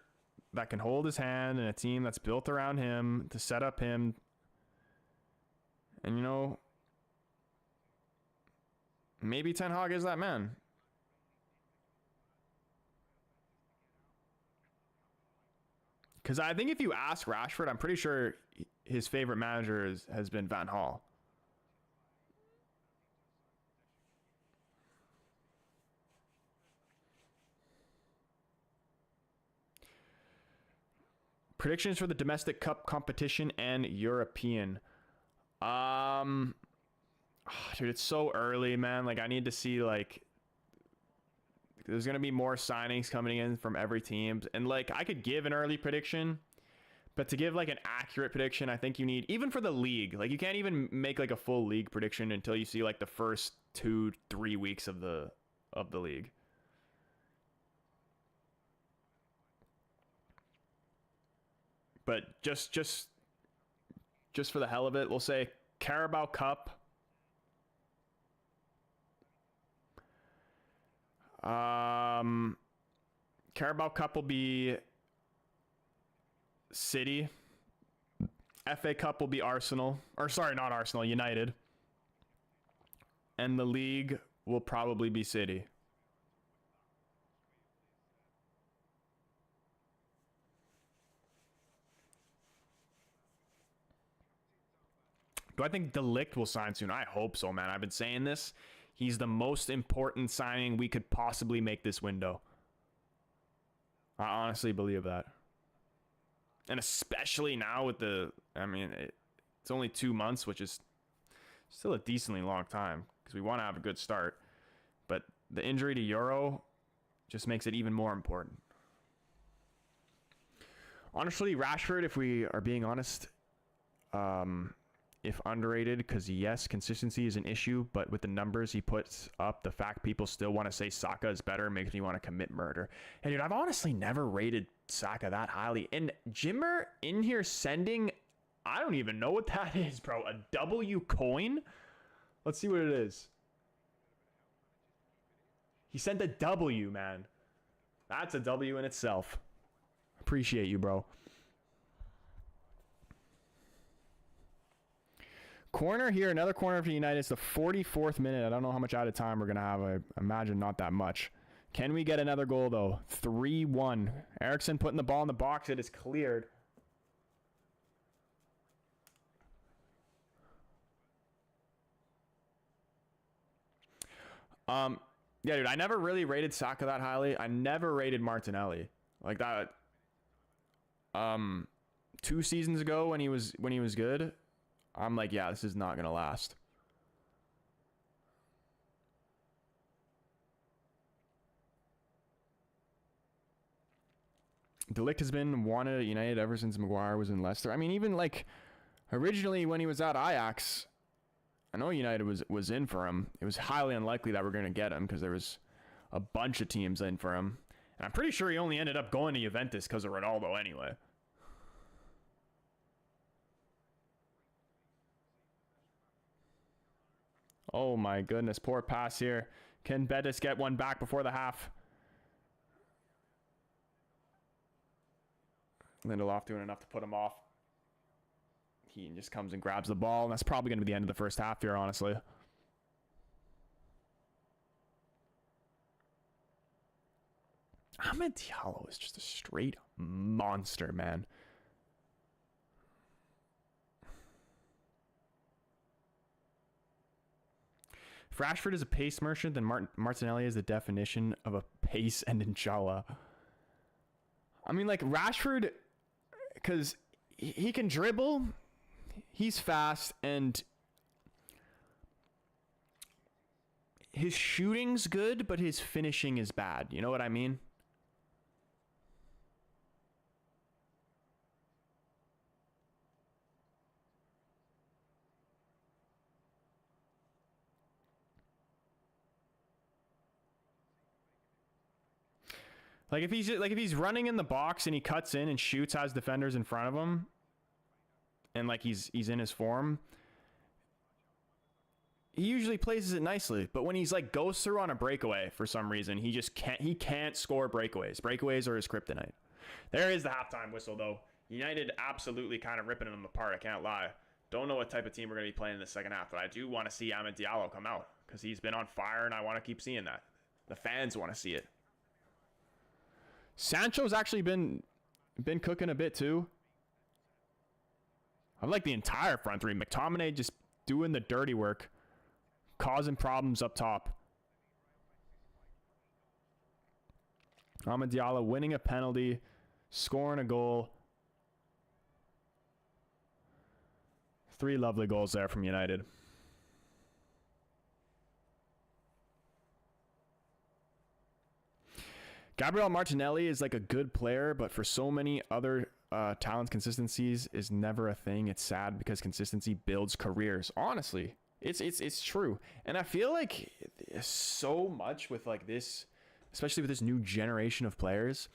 that can hold his hand and a team that's built around him to set up him. And, you know, maybe Ten Hag is that man. Because I think if you ask Rashford, I'm pretty sure his favorite manager has been Van Gaal. Predictions for the domestic cup competition and European. Dude, it's so early, man. Like I need to see like there's gonna be more signings coming in from every team, and like I could give an early prediction, but to give like an accurate prediction, I think you need, even for the league, like you can't even make like a full league prediction until you see like the first 2-3 weeks of the league. But just for the hell of it, we'll say Carabao Cup. Carabao Cup will be City. FA Cup will be Arsenal. Or sorry, not Arsenal, United. And the league will probably be City. Do I think De Ligt will sign soon? I hope so, man. I've been saying this. He's the most important signing we could possibly make this window. I honestly believe that. And especially now with it's only 2 months, which is still a decently long time because we want to have a good start. But the injury to Euro just makes it even more important. Honestly, Rashford, if we are being honest, if underrated, because yes, consistency is an issue, but with the numbers he puts up, the fact people still want to say Saka is better makes me want to commit murder. And dude, I've honestly never rated Saka that highly. And Jimmer in here sending, I don't even know what that is, bro. A W coin? Let's see what it is. He sent a W, man. That's a W in itself. Appreciate you, bro. Corner here, another corner for United. It's the 44th minute. I don't know how much added time we're going to have. I imagine not that much. Can we get another goal, though? 3-1. Eriksson putting the ball in the box. It is cleared. Yeah, dude, I never really rated Saka that highly. I never rated Martinelli like that. 2 seasons ago when he was good, I'm like, yeah, this is not gonna last. De Ligt has been wanted at United ever since Maguire was in Leicester. I mean, even like originally when he was at Ajax, I know United was in for him. It was highly unlikely that we're going to get him because there was a bunch of teams in for him. And I'm pretty sure he only ended up going to Juventus because of Ronaldo anyway. Oh my goodness, poor pass here. Can Betis get one back before the half? Lindelof doing enough to put him off. He just comes and grabs the ball, and that's probably going to be the end of the first half here, honestly. Amad Diallo is just a straight monster, man. If Rashford is a pace merchant, then Martinelli is the definition of a pace and inshallah. I mean, like, Rashford, because he can dribble, he's fast, and his shooting's good, but his finishing is bad. You know what I mean? Like if he's running in the box and he cuts in and shoots, has defenders in front of him, and like he's in his form, he usually places it nicely. But when he's like goes through on a breakaway for some reason, he can't score breakaways. Breakaways are his kryptonite. There is the halftime whistle though. United absolutely kind of ripping them apart. I can't lie. Don't know what type of team we're going to be playing in the second half, but I do want to see Amad Diallo come out because he's been on fire, and I want to keep seeing that. The fans want to see it. Sancho's actually been cooking a bit too. I like the entire front three. McTominay just doing the dirty work, causing problems up top. Amad Diallo winning a penalty, scoring a goal. 3 lovely goals there from United. Gabriel Martinelli is like a good player, but for so many other talents, consistencies is never a thing. It's sad because consistency builds careers. Honestly, it's true. And I feel like so much with like this, especially with this new generation of players,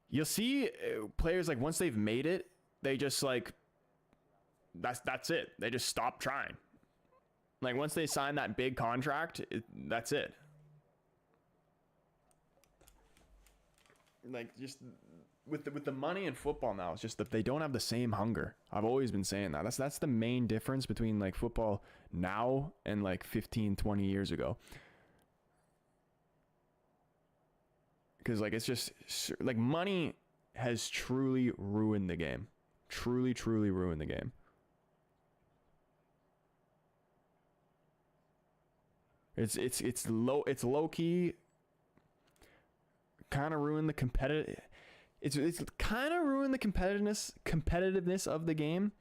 you'll see players like once they've made it, they just like, that's it. They just stop trying. Like once they sign that big contract, that's it. Like just with the money in football now, it's just that they don't have the same hunger. I've always been saying that. That's the main difference between like football now and like 15, 20 years ago. Because like it's just like money has truly ruined the game. Truly ruined the game. It's low key. Kind of ruined the competitive. It's kind of ruined the competitiveness of the game.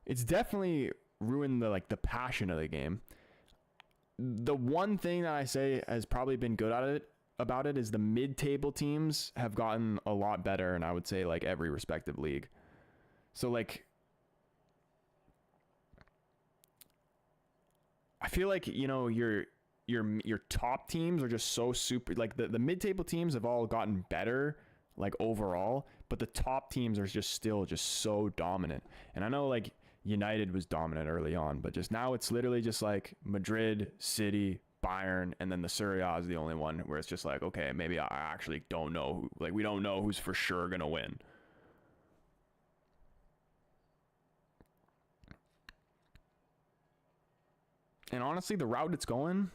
It's definitely ruined the passion of the game. The one thing that I say has probably been good about it is the mid-table teams have gotten a lot better, and I would say like every respective league. So like, I feel like, you know, your top teams are just so super, like the mid-table teams have all gotten better like overall, but the top teams are just still just so dominant. And I know like United was dominant early on, but just now it's literally just like Madrid, City, Bayern, and then the Serie A is the only one where it's just like, okay, maybe I actually don't know. Like, we don't know who's for sure going to win. And honestly, the route it's going,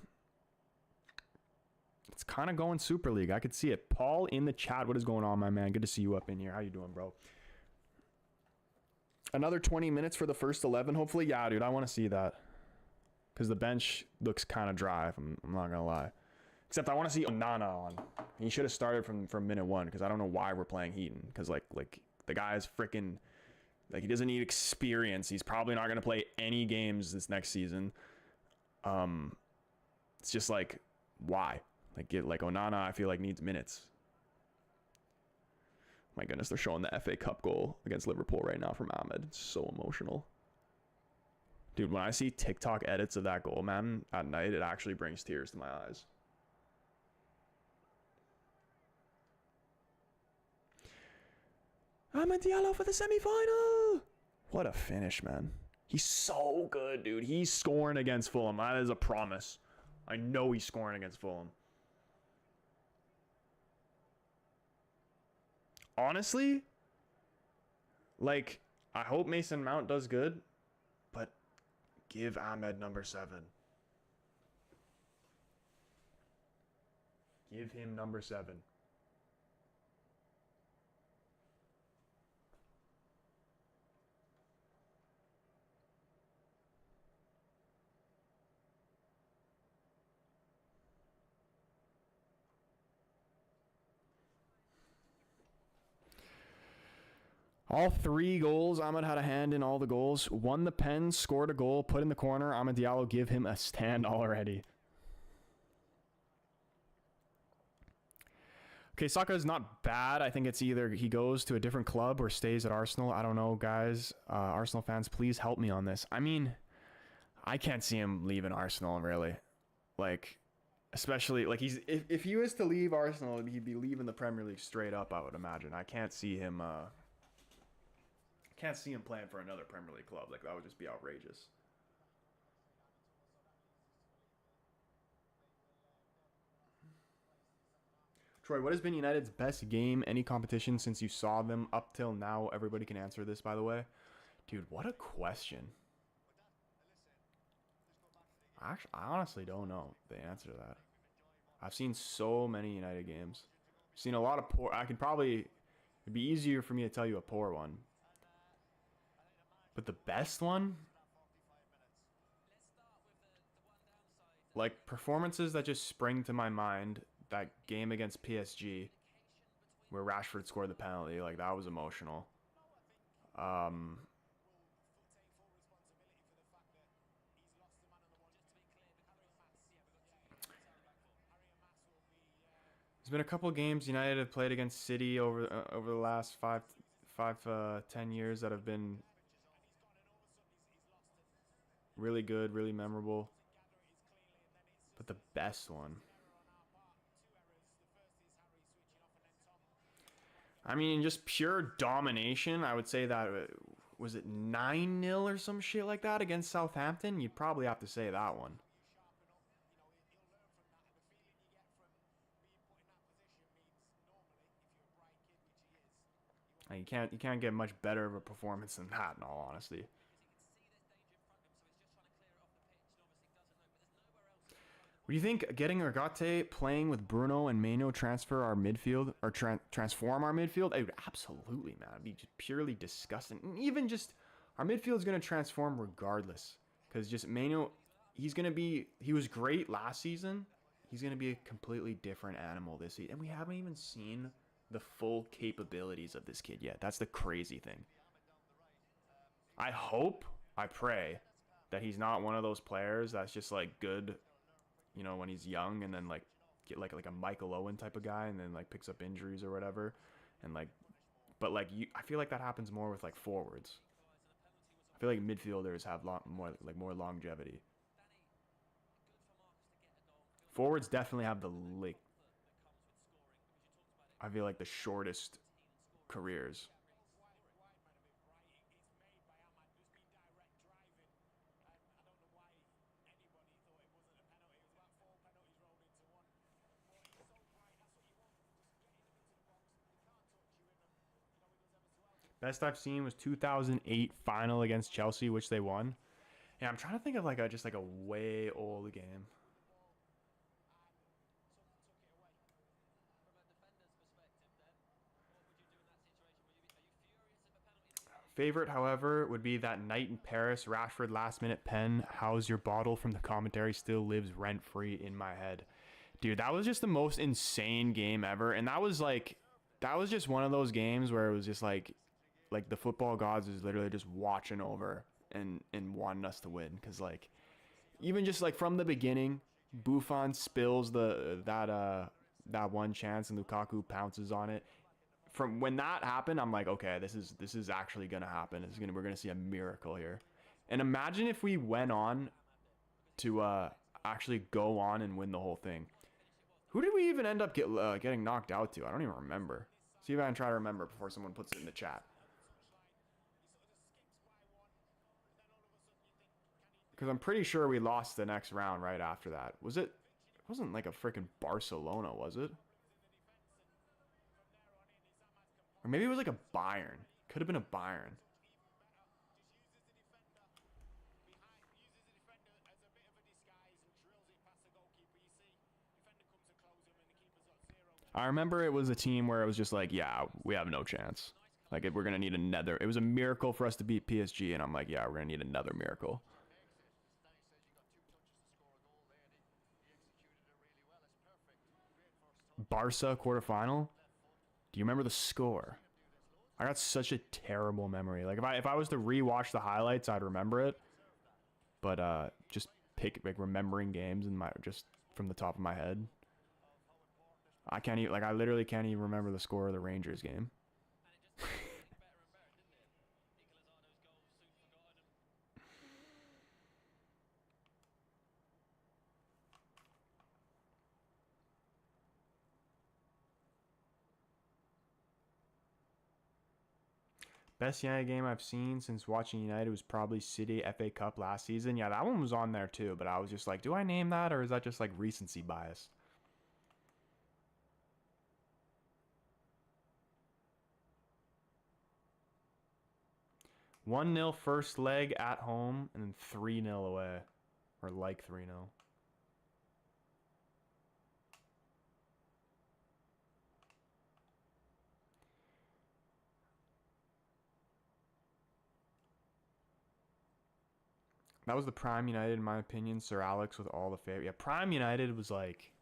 it's kind of going Super League. I could see it. Paul in the chat, what is going on, my man? Good to see you up in here. How you doing, bro? Another 20 minutes for the first 11, hopefully. Yeah, dude, I want to see that. Because the bench looks kind of dry, I'm not going to lie. Except I want to see Onana on. He should have started from minute 1, because I don't know why we're playing Heaton. Because, like the guy is freaking... Like, he doesn't need experience. He's probably not going to play any games this next season. It's just like, why? Like Onana, I feel like needs minutes. My goodness, they're showing the FA Cup goal against Liverpool right now from Ahmed. It's so emotional. Dude, when I see TikTok edits of that goal, man, at night, it actually brings tears to my eyes. Ahmed Diallo for the semi-final. What a finish, man. He's so good, dude. He's scoring against Fulham. That is a promise. I know he's scoring against Fulham. Honestly, like, I hope Mason Mount does good, but give Ahmed number 7. Give him number 7. All 3 goals, Ahmed had a hand in all the goals. Won the pen, scored a goal, put in the corner. Ahmed Diallo, give him a stand already. Okay, Saka is not bad. I think it's either he goes to a different club or stays at Arsenal. I don't know, guys. Arsenal fans, please help me on this. I mean, I can't see him leaving Arsenal, really. Like, especially, like, if he was to leave Arsenal, he'd be leaving the Premier League straight up, I would imagine. I can't see him... Can't see him playing for another Premier League club. Like, that would just be outrageous. Troy, what has been United's best game, any competition since you saw them up till now? Everybody can answer this, by the way. Dude, what a question. Actually, I honestly don't know the answer to that. I've seen so many United games. I've seen a lot of poor... I could probably... It'd be easier for me to tell you a poor one. But the best one? Like, performances that just spring to my mind. That game against PSG, where Rashford scored the penalty. Like, that was emotional. There's been a couple of games United have played against City over the last 10 years that have been really good, really memorable. But the best one, I mean, just pure domination, I would say that, was it 9-0 or some shit like that against Southampton? You'd probably have to say that one. You can't get much better of a performance than that, in all honesty. What do you think getting Urgate playing with Bruno and Maino transfer our midfield or transform our midfield? It would absolutely, man. It'd be just purely disgusting. And even just our midfield is going to transform regardless, because just Maino, he was great last season. He's going to be a completely different animal this season, and we haven't even seen the full capabilities of this kid yet. That's the crazy thing. I pray that he's not one of those players that's just like good, you know, when he's young, and then like get like a Michael Owen type of guy, and then like picks up injuries or whatever, and like, but like I feel like that happens more with like forwards. I feel like midfielders have more longevity. Forwards definitely have I feel like the shortest careers. Best I've seen was 2008 final against Chelsea, which they won. Yeah, I'm trying to think of like just like a way old game. Favorite, however, would be that night in Paris, Rashford last-minute pen. How's your bottle from the commentary still lives rent-free in my head. Dude, that was just the most insane game ever. And that was just one of those games where it was just like the football gods is literally just watching over and wanting us to win. Because, like, even just, like, from the beginning, Buffon spills that one chance and Lukaku pounces on it. From when that happened, I'm like, okay, this is actually gonna happen. We're gonna see a miracle here. And imagine if we went on to actually go on and win the whole thing. Who did we even end up getting knocked out to? I don't even remember. See if I can try to remember before someone puts it in the chat. Because I'm pretty sure we lost the next round right after that. Was it? It wasn't like a freaking Barcelona, was it? Or maybe it was like a Bayern. Could have been a Bayern. I remember it was a team where it was just like, yeah, we have no chance. Like, we're going to need another. It was a miracle for us to beat PSG, and I'm like, yeah, we're going to need another miracle. Barca quarterfinal? Do you remember the score? I got such a terrible memory. Like, if I was to rewatch the highlights, I'd remember it. But just remembering games in just from the top of my head. I can't even, like, I literally can't even remember the score of the Rangers game. Best United game I've seen since watching United was probably City FA Cup last season. Yeah, that one was on there too, but I was just like, do I name that, or is that just like recency bias? (1-0) first leg at home, and then 3-0 away. Or like 3-0. That was the Prime United, in my opinion. Sir Alex with all the favorite. Yeah, Prime United was like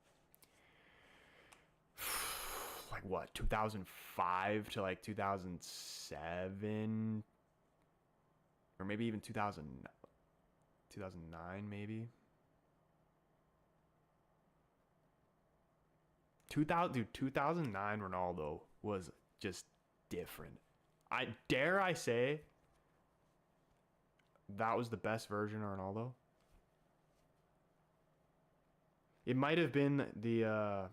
what, 2005 to like 2007, or maybe even 2009, maybe. 2009 Ronaldo was just different. I say that was the best version of Ronaldo. It might have been the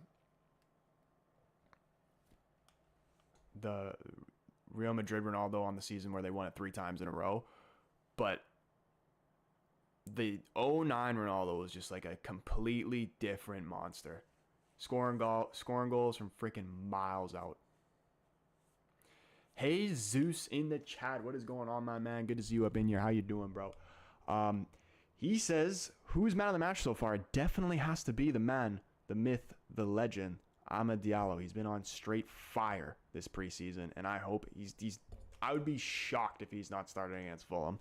Real Madrid Ronaldo on the season where they won it 3 times in a row, but the 09 Ronaldo was just like a completely different monster, scoring goals from freaking miles out. Hey Zeus in the chat, what is going on, my man? Good to see you up in here. How you doing, bro? He says, who's man of the match so far? It definitely has to be the man, the myth, the legend, Amad Diallo. He's been on straight fire this preseason, and I hope he's I would be shocked if he's not starting against Fulham.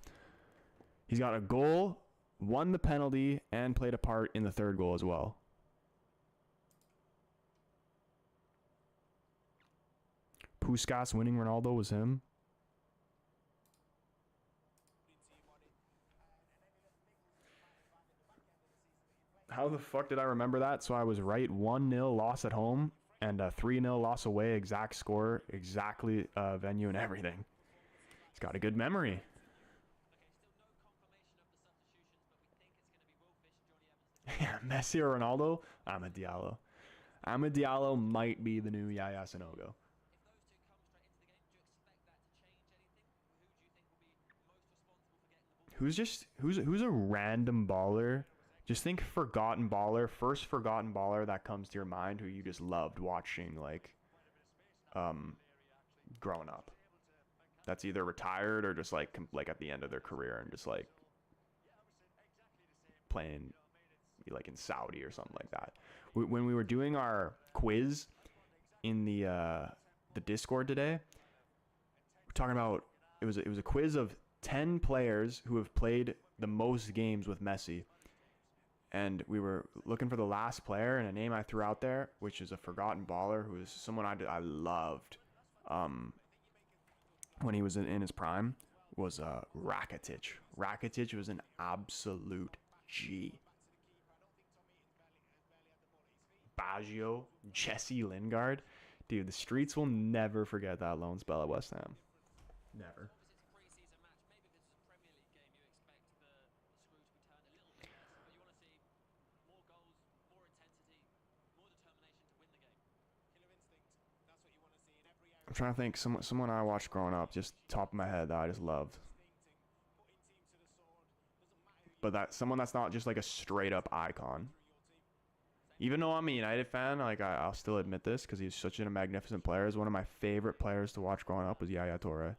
He's got a goal, won the penalty, and played a part in the 3rd goal as well. Puskas winning Ronaldo was him. How the fuck did I remember that? So I was right. 1-0 loss at home and a 3-0 loss away. Exact score, exactly venue and everything. He's got a good memory. Yeah, Messi or Ronaldo? Amad Diallo. Amad Diallo might be the new Yaya Sanogo. Who's a random baller? Just think forgotten baller. First forgotten baller that comes to your mind who you just loved watching, like, growing up. that's either retired or just like at the end of their career and just like playing like in Saudi or something like that. When we were doing our quiz in the Discord today, we're talking about it was a quiz of 10 players who have played the most games with Messi. And we were looking for the last player, and a name I threw out there, which is a forgotten baller, who is someone I loved when he was in his prime, was Rakitic. Rakitic was an absolute G. Baggio, Jesse Lingard. Dude, the streets will never forget that lone spell at West Ham. Never. I'm trying to think, someone I watched growing up, just top of my head, that I just loved. But that someone that's not just like a straight up icon. Even though I'm a United fan, like I'll still admit this because he's such a magnificent player. Is one of my favorite players to watch growing up was Yaya Toure.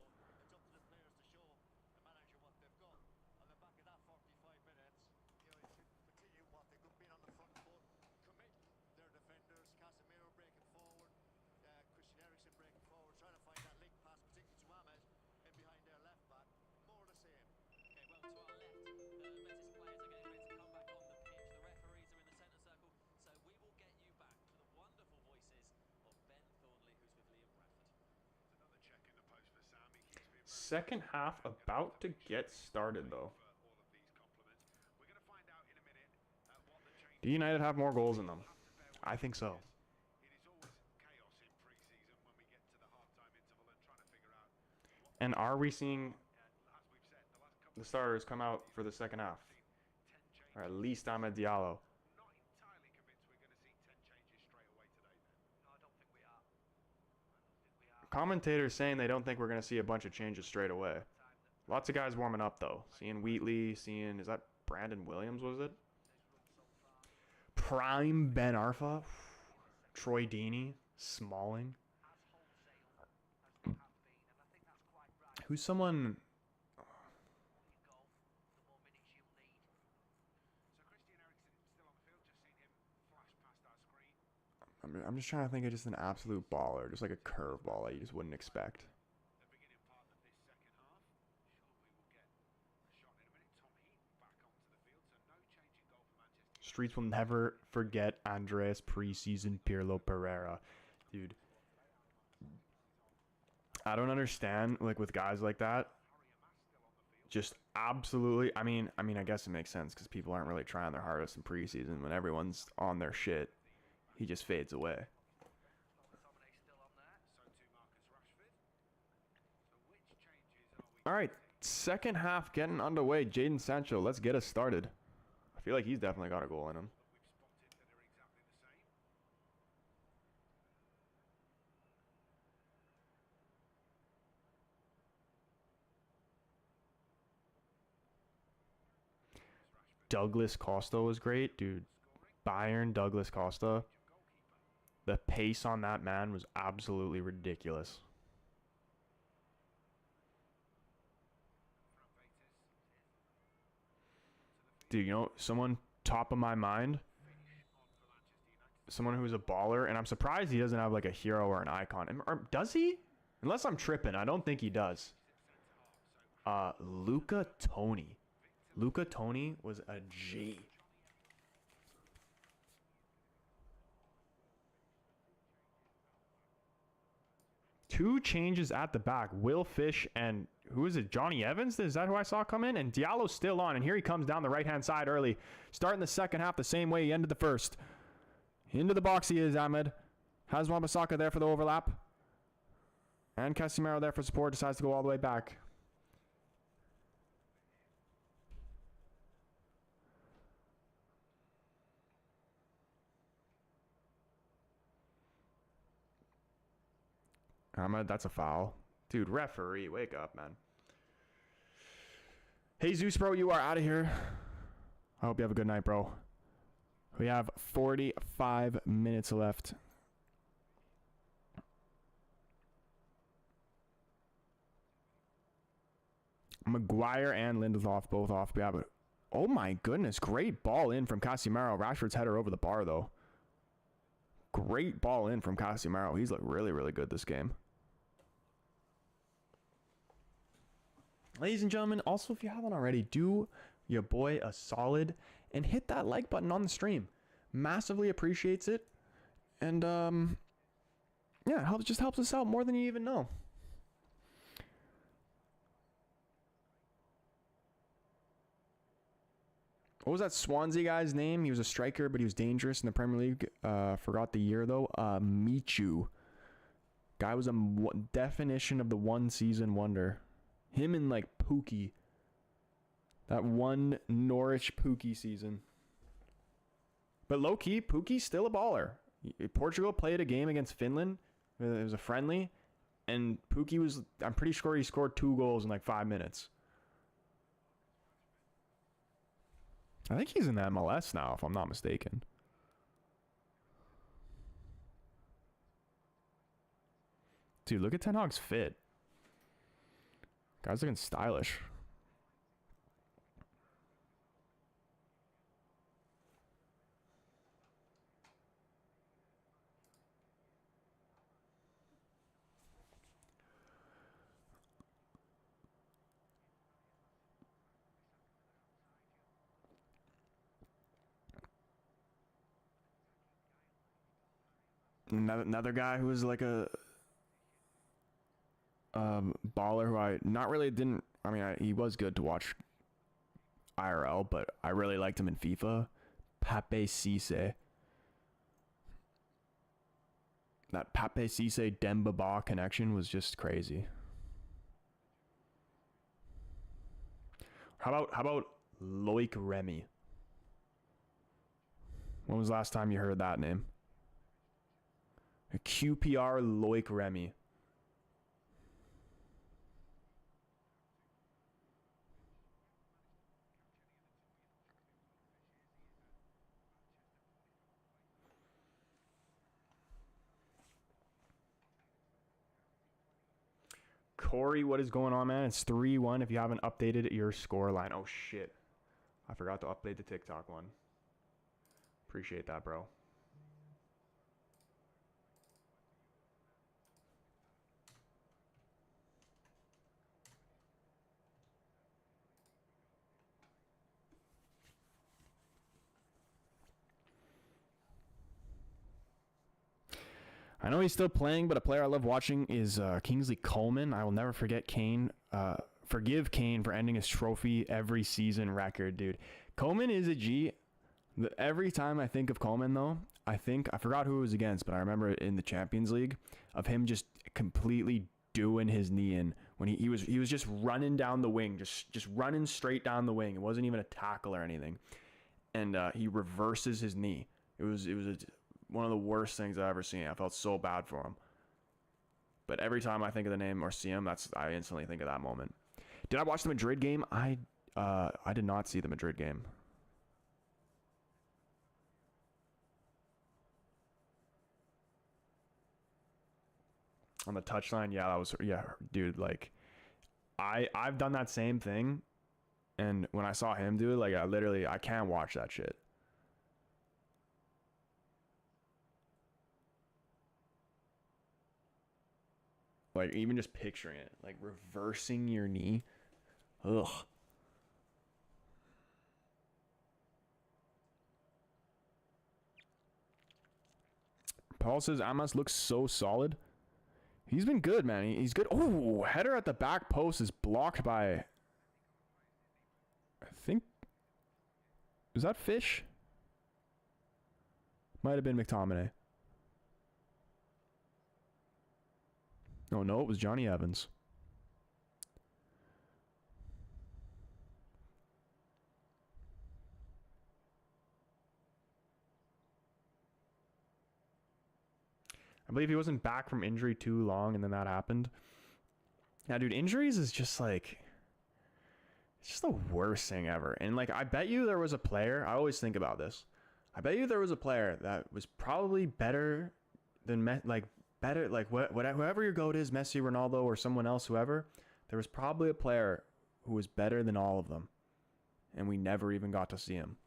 Second half about to get started, though. Do United have more goals in them? I think so. And are we seeing the starters come out for the second half? Or at least Ahmed Diallo. Commentators saying they don't think we're going to see a bunch of changes straight away. Lots of guys warming up, though. Seeing Wheatley, is that Brandon Williams, was it? Prime Ben Arfa. Troy Deeney. Smalling. Who's someone... I'm just trying to think of just an absolute baller, just like a curveball that you just wouldn't expect. Streets will never forget Andreas preseason Pirlo Pereira. Dude, I don't understand, like, with guys like that. Just absolutely, I mean, I guess it makes sense because people aren't really trying their hardest in preseason when everyone's on their shit. He just fades away. All right, second half getting underway. Jadon Sancho, let's get us started. I feel like he's definitely got a goal in him. Douglas Costa was great, dude. Bayern Douglas Costa. The pace on that man was absolutely ridiculous. Dude, you know, someone top of my mind, someone who's a baller, and I'm surprised he doesn't have like a hero or an icon. Or does he? Unless I'm tripping, I don't think he does. Luca Toni. Luca Toni was a G. Two changes at the back. Will Fish and who is it? Johnny Evans? Is that who I saw come in? And Diallo's still on. And here he comes down the right-hand side early. Starting the second half the same way he ended the first. Into the box he is, Ahmed. Has Wan-Bissaka there for the overlap. And Casemiro there for support. Decides to go all the way back. Ahmed, that's a foul. Dude, referee, wake up, man. Hey, Zeus, bro, you are out of here. I hope you have a good night, bro. We have 45 minutes left. Maguire and Lindelof both off. Yeah, but oh my goodness, great ball in from Casemiro. Rashford's header over the bar though. Great ball in from Casemiro. He's looked really, really good this game. Ladies and gentlemen, also if you haven't already, do your boy a solid and hit that like button on the stream. Massively appreciates it. And yeah, it just helps us out more than you even know. What was that Swansea guy's name? He was a striker, but he was dangerous in the Premier League. Forgot the year though. Michu. Guy was a definition of the one season wonder. Him and like Pookie. That one Norwich Pookie season. But low key, Pookie's still a baller. Portugal played a game against Finland. It was a friendly. And Pookie was, I'm pretty sure he scored 2 goals in like 5 minutes. I think he's in the MLS now, if I'm not mistaken. Dude, look at Ten Hag's fit. Guy's looking stylish. Another guy who was like a baller who I not really didn't. I mean, he was good to watch IRL, but I really liked him in FIFA. Pape Cisse. That Pape Cisse Demba Ba connection was just crazy. How about Loic Remy? When was the last time you heard that name? A QPR Loic Remy. Corey, what is going on, man? It's 3-1 if you haven't updated your score line. Oh, shit. I forgot to update the TikTok one. Appreciate that, bro. I know he's still playing, but a player I love watching is Kingsley Coleman. I will never forget Kane. Forgive Kane for ending his trophy every season record, dude. Coleman is a G. Every time I think of Coleman, though, I forgot who it was against, but I remember in the Champions League of him just completely doing his knee in when he was just running down the wing, just running straight down the wing. It wasn't even a tackle or anything, and he reverses his knee. It was one of the worst things I've ever seen. I felt so bad for him. But every time I think of the name or see him, I instantly think of that moment. Did I watch the Madrid game? I did not see the Madrid game. On the touchline, dude, like I've done that same thing, and when I saw him do it, like I can't watch that shit. Like, even just picturing it, like reversing your knee. Ugh. Paul says Amas looks so solid. He's been good, man. He's good. Oh, header at the back post is blocked by, I think, is that Fish? Might have been McTominay. Oh, no, it was Johnny Evans. I believe he wasn't back from injury too long, and then that happened. Now, dude, injuries is just like, it's just the worst thing ever. And like, I bet you there was a player, I always think about this. I bet you there was a player that was probably better than, whoever your GOAT is, Messi, Ronaldo, or someone else, whoever, there was probably a player who was better than all of them. And we never even got to see him.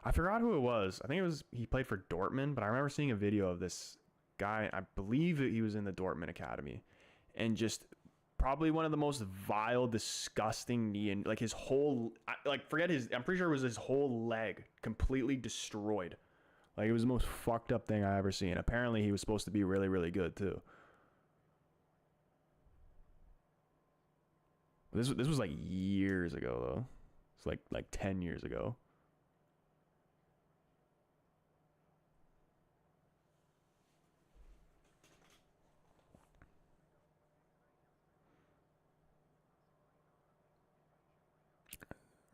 I forgot who it was. I think he played for Dortmund, but I remember seeing a video of this guy. I believe he was in the Dortmund academy, and just probably one of the most vile, disgusting knee, and like his whole, forget his, I'm pretty sure it was his whole leg completely destroyed. Like, it was the most fucked up thing I ever seen. Apparently he was supposed to be really, really good too. This was like years ago though. It's like 10 years ago.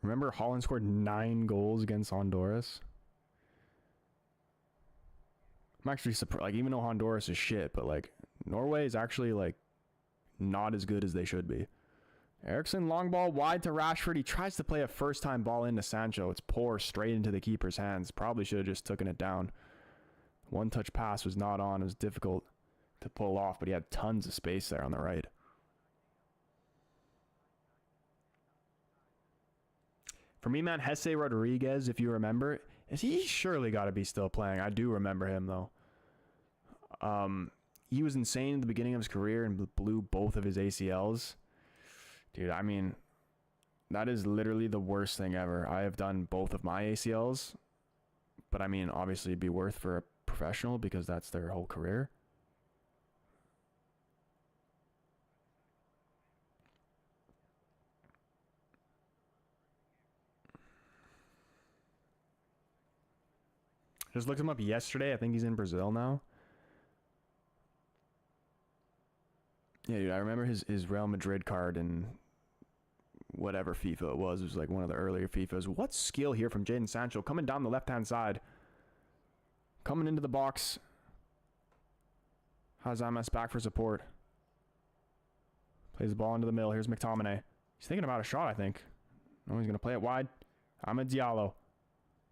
Remember Holland scored 9 goals against Honduras? I'm actually surprised, like, even though Honduras is shit, but like Norway is actually like not as good as they should be. Eriksson, long ball wide to Rashford. He tries to play a first time ball into Sancho. It's poor, straight into the keeper's hands. Probably should have just taken it down. One touch pass was not on. It was difficult to pull off, but he had tons of space there on the right. For me, man, Jesse Rodriguez, if you remember, he's surely got to be still playing. I do remember him, though. He was insane at the beginning of his career and blew both of his ACLs. Dude, I mean, that is literally the worst thing ever. I have done both of my ACLs, but I mean, obviously it'd be worth for a professional because that's their whole career. Just looked him up yesterday. I think he's in Brazil now. Yeah, dude, I remember his Real Madrid card in whatever FIFA it was. It was like one of the earlier FIFAs. What skill here from Jadon Sancho coming down the left-hand side. Coming into the box. Hazamas back for support. Plays the ball into the middle. Here's McTominay. He's thinking about a shot, I think. No, he's going to play it wide. Amad Diallo.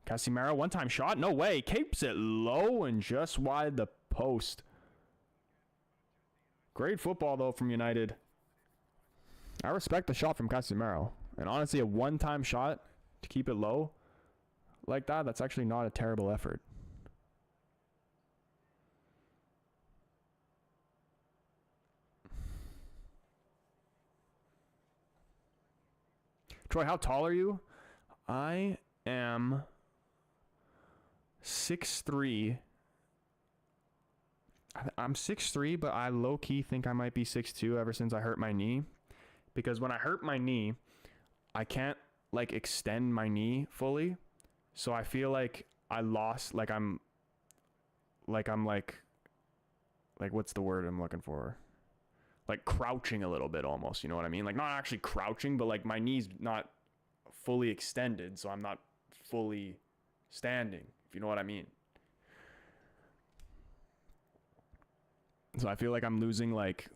Casemiro, one-time shot. No way. Keeps it low and just wide the post. Great football, though, from United. I respect the shot from Casemiro. And honestly, a one-time shot to keep it low like that, that's actually not a terrible effort. Troy, how tall are you? I am 6'3". I'm 6'3", but I low-key think I might be 6'2" ever since I hurt my knee. Because when I hurt my knee, I can't, like, extend my knee fully. So I feel like I lost, like, what's the word I'm looking for? Like, crouching a little bit almost, you know what I mean? Like, not actually crouching, but, like, my knee's not fully extended, so I'm not fully standing, if you know what I mean. So I feel like I'm losing, like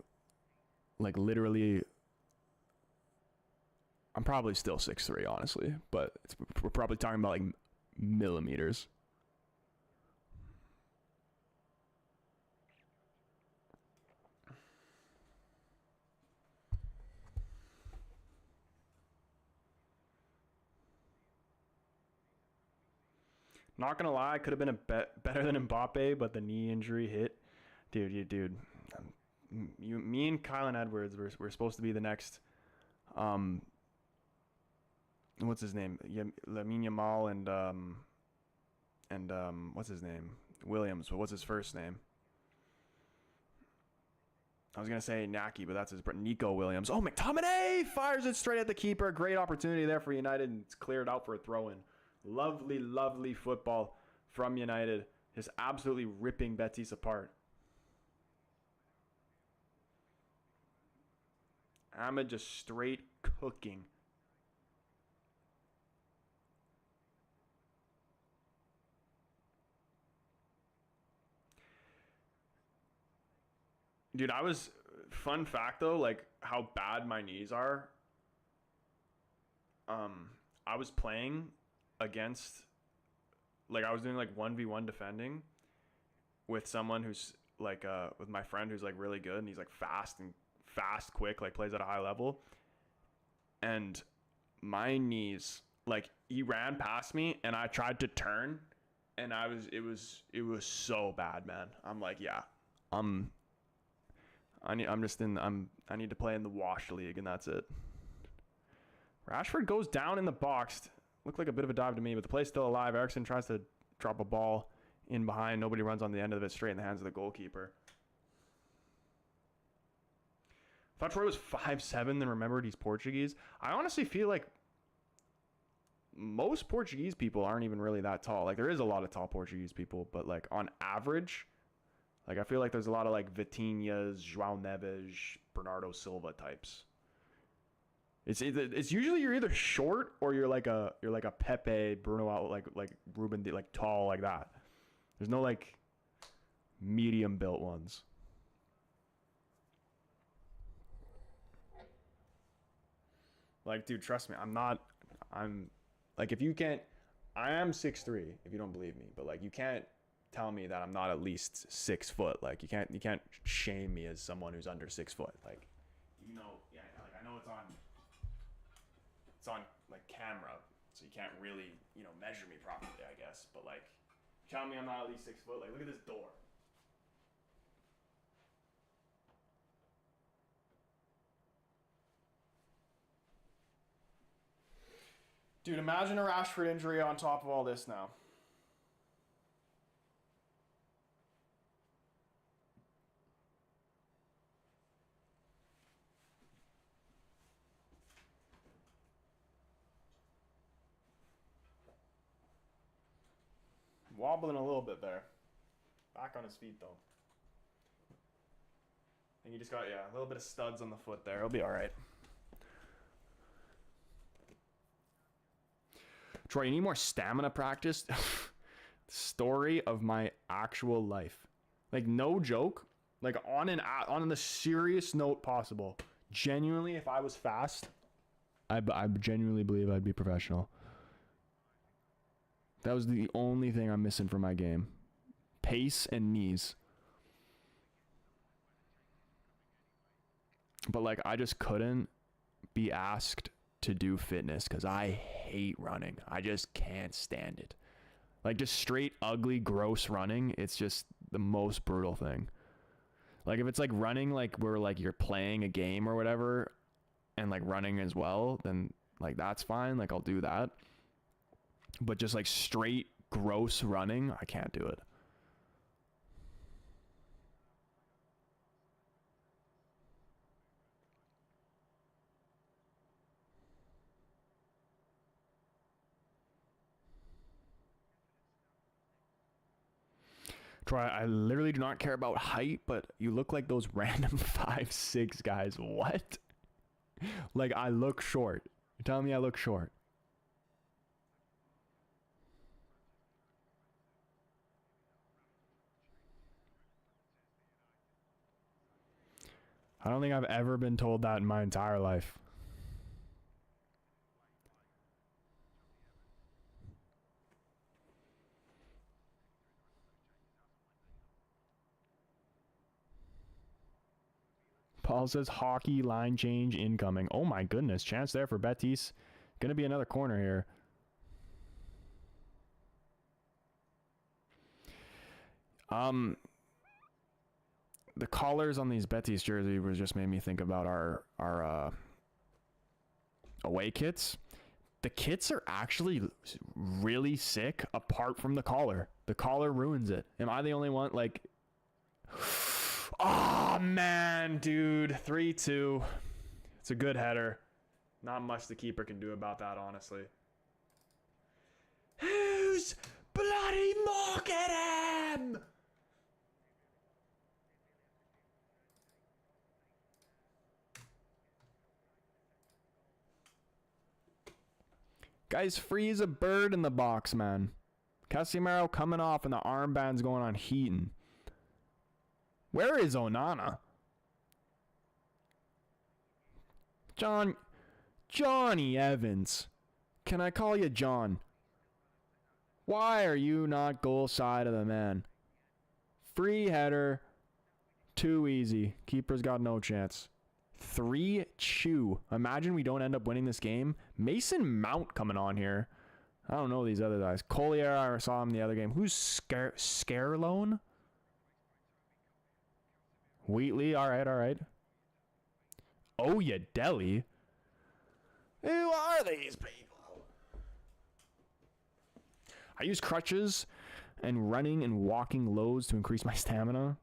literally, I'm probably still 6'3", honestly, but we're probably talking about, like, millimeters. Not gonna lie, I could have been better than Mbappe, but the knee injury hit. Dude, me and Kylan Edwards were supposed to be the next, what's his name? Lamine Yamal and what's his name? Williams. But what's his first name? I was gonna say Naki, but that's his Nico Williams. Oh, McTominay fires it straight at the keeper. Great opportunity there for United, and it's cleared out for a throw-in. Lovely, lovely football from United. Just absolutely ripping Betis apart. Ahmed just straight cooking. Dude, fun fact though, like how bad my knees are. I was playing against, like, I was doing like 1v1 defending with someone who's with my friend who's like really good, and he's like fast, quick, like plays at a high level. And my knees, like he ran past me, and I tried to turn, and it was so bad, man. I'm like, yeah, I need to play in the wash league, and that's it. Rashford goes down in the box. Looked like a bit of a dive to me, but the play's still alive. Eriksson tries to drop a ball in behind. Nobody runs on the end of it, straight in the hands of the goalkeeper. Thought Troy was 5'7", then remembered he's Portuguese. I honestly feel like most Portuguese people aren't even really that tall. Like, there is a lot of tall Portuguese people, but like on average, like I feel like there's a lot of like Vitinhas, João Neves, Bernardo Silva types. It's usually you're either short or you're like a Pepe, Bruno, like Ruben, like tall like that. There's no like medium built ones. Like, dude, trust me, I'm like, if you can't, I am 6'3", if you don't believe me, but like you can't tell me that I'm not at least 6 foot. Like you can't shame me as someone who's under 6 foot. Like, you know, yeah, like I know it's on like camera, so you can't really, you know, measure me properly, I guess. But like, tell me I'm not at least 6 foot. Like, look at this door. Dude, imagine a Rashford injury on top of all this now. Wobbling a little bit there. Back on his feet, though. I think he just got, yeah, a little bit of studs on the foot there. He'll be all right. Troy, you need more stamina practice. Story of my actual life. Like, no joke. Like, on the serious note possible. Genuinely, if I was fast, I genuinely believe I'd be professional. That was the only thing I'm missing from my game. Pace and knees. But, like, I just couldn't be asked to do fitness because I hate running. I just can't stand it. Like, just straight, ugly, gross running, it's just the most brutal thing. Like, if it's, like, running, like, where, like, you're playing a game or whatever, and, like, running as well, then, like, that's fine. Like, I'll do that. But just, like, straight, gross running, I can't do it. Troy, I literally do not care about height, but you look like those random 5'6" guys. What? Like, I look short. You're telling me I look short? I don't think I've ever been told that in my entire life. Paul says hockey line change incoming. Oh my goodness. Chance there for Betis. Gonna be another corner here. The collars on these Betis jerseys was just made me think about our away kits. The kits are actually really sick apart from the collar. The collar ruins it. Am I the only one? Like, oh, man, dude. 3-2. It's a good header. Not much the keeper can do about that, honestly. Who's bloody mocking him? Guys, free as a bird in the box, man. Casemiro coming off and the armband's going on Heaton. Where is Onana? Johnny Evans. Can I call you John? Why are you not goal side of the man? Free header. Too easy. Keeper's got no chance. 3-2. Imagine we don't end up winning this game. Mason Mount coming on here. I don't know these other guys. Collier, I saw him in the other game. Who's Scarlone? Wheatley, all right. Oh, yeah, Delhi. Who are these people? I use crutches and running and walking loads to increase my stamina.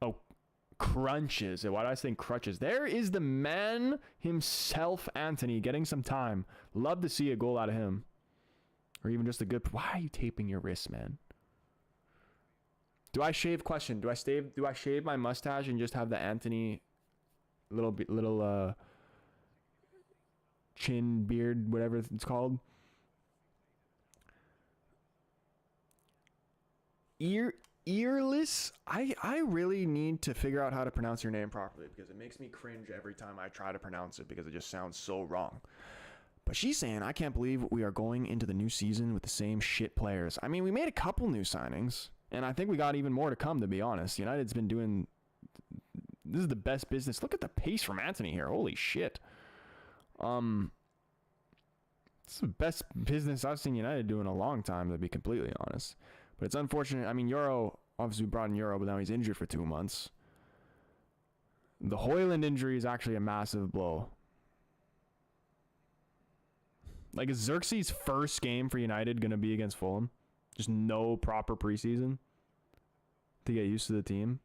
Oh, crunches. Why do I say crutches? There is the man himself, Anthony, getting some time. Love to see a goal out of him. Or even just a good... Why are you taping your wrists, man? Do I shave? Question. Do I shave my mustache and just have the Anthony little chin beard, whatever it's called? Earless? I really need to figure out how to pronounce your name properly because it makes me cringe every time I try to pronounce it because it just sounds so wrong. But she's saying, I can't believe we are going into the new season with the same shit players. I mean, we made a couple new signings, and I think we got even more to come, to be honest. United's been doing... This is the best business. Look at the pace from Anthony here. Holy shit. This is the best business I've seen United do in a long time, to be completely honest. But it's unfortunate. I mean, Euro, obviously we brought in Euro, but now he's injured for 2 months. The Hoyland injury is actually a massive blow. Like, is Xerxes' first game for United going to be against Fulham? Just no proper preseason to get used to the team.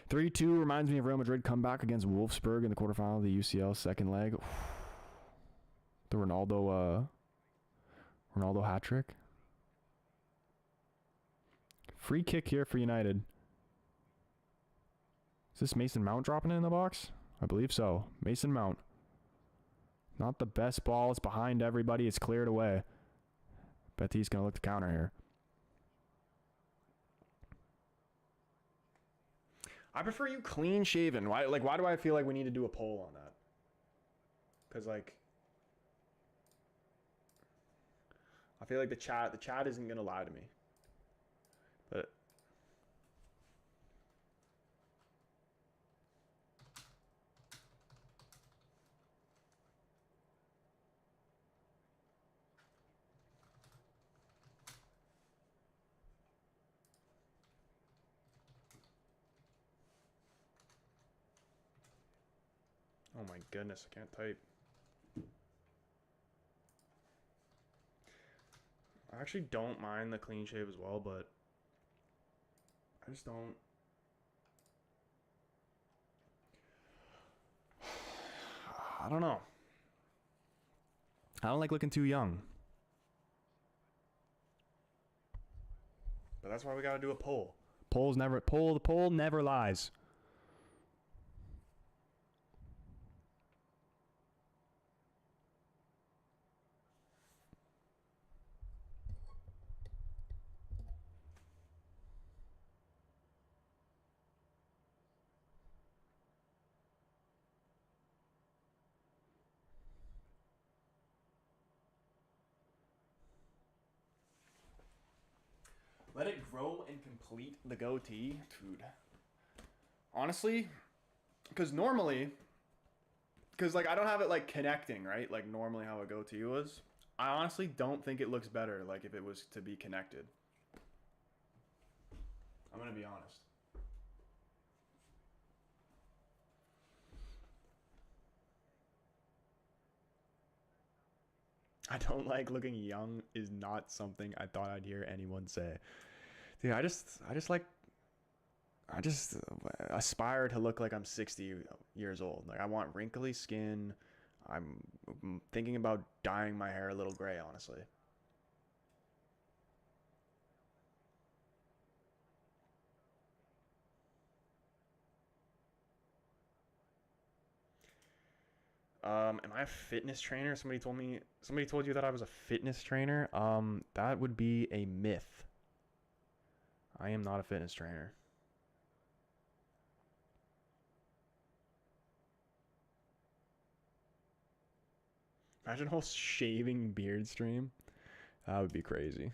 3-2 reminds me of Real Madrid comeback against Wolfsburg in the quarterfinal of the UCL second leg. The Ronaldo hat trick. Free kick here for United. Is this Mason Mount dropping it in the box? I believe so. Mason Mount. Not the best ball. It's behind everybody. It's cleared away. Betis going to look to counter here. I prefer you clean shaven. Why do I feel like we need to do a poll on that? Because, like, I feel like the chat isn't going to lie to me. But oh my goodness, I can't type. I actually don't mind the clean shave as well, but I just don't. I don't know. I don't like looking too young. But that's why we gotta do a poll. The poll never lies. Let it grow and complete the goatee. Dude. Honestly, because like I don't have it like connecting, right? Like normally how a goatee was. I honestly don't think it looks better like if it was to be connected. I'm going to be honest. I don't like looking young is not something I thought I'd hear anyone say. Dude, I just aspire to look like I'm 60 years old. Like I want wrinkly skin. I'm thinking about dyeing my hair a little gray, honestly. Am I a fitness trainer? Somebody told you that I was a fitness trainer. That would be a myth. I am not a fitness trainer. Imagine a whole shaving beard stream. That would be crazy.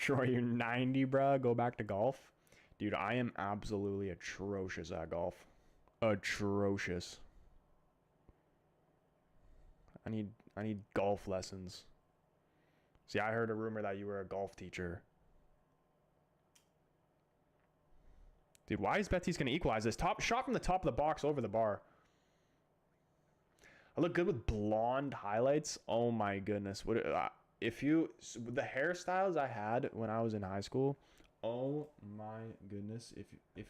Troy, you're 90, bruh. Go back to golf. Dude, I am absolutely atrocious at golf. Atrocious. I need golf lessons. See, I heard a rumor that you were a golf teacher. Dude, why is Betis going to equalize this? Top shot from the top of the box over the bar. I look good with blonde highlights. Oh my goodness. What if you the hairstyles I had when I was in high school? Oh my goodness. If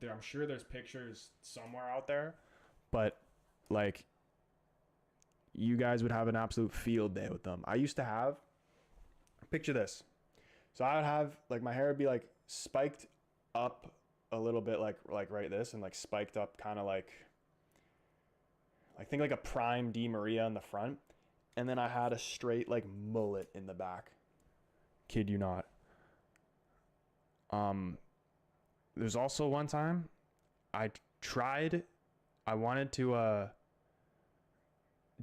there, I'm sure there's pictures somewhere out there, but like you guys would have an absolute field day with them. I used to have, picture this. So I would have like my hair would be like spiked up a little bit like right this, and like spiked up kind of like think like a prime D Maria in the front, and then I had a straight like mullet in the back. Kid you not. There's also one time I wanted to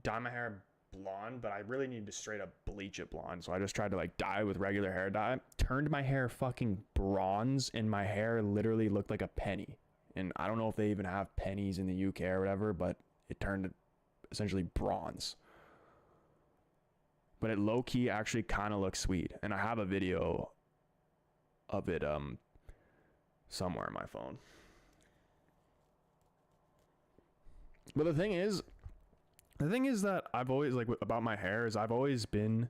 dye my hair blonde, but I really needed to straight up bleach it blonde. So I just tried to like dye with regular hair dye. Turned my hair fucking bronze, and my hair literally looked like a penny. And I don't know if they even have pennies in the UK or whatever, but it turned essentially bronze. But it low key actually kind of looks sweet. And I have a video of it somewhere in my phone. But the thing is that I've always, like, about my hair is I've always been,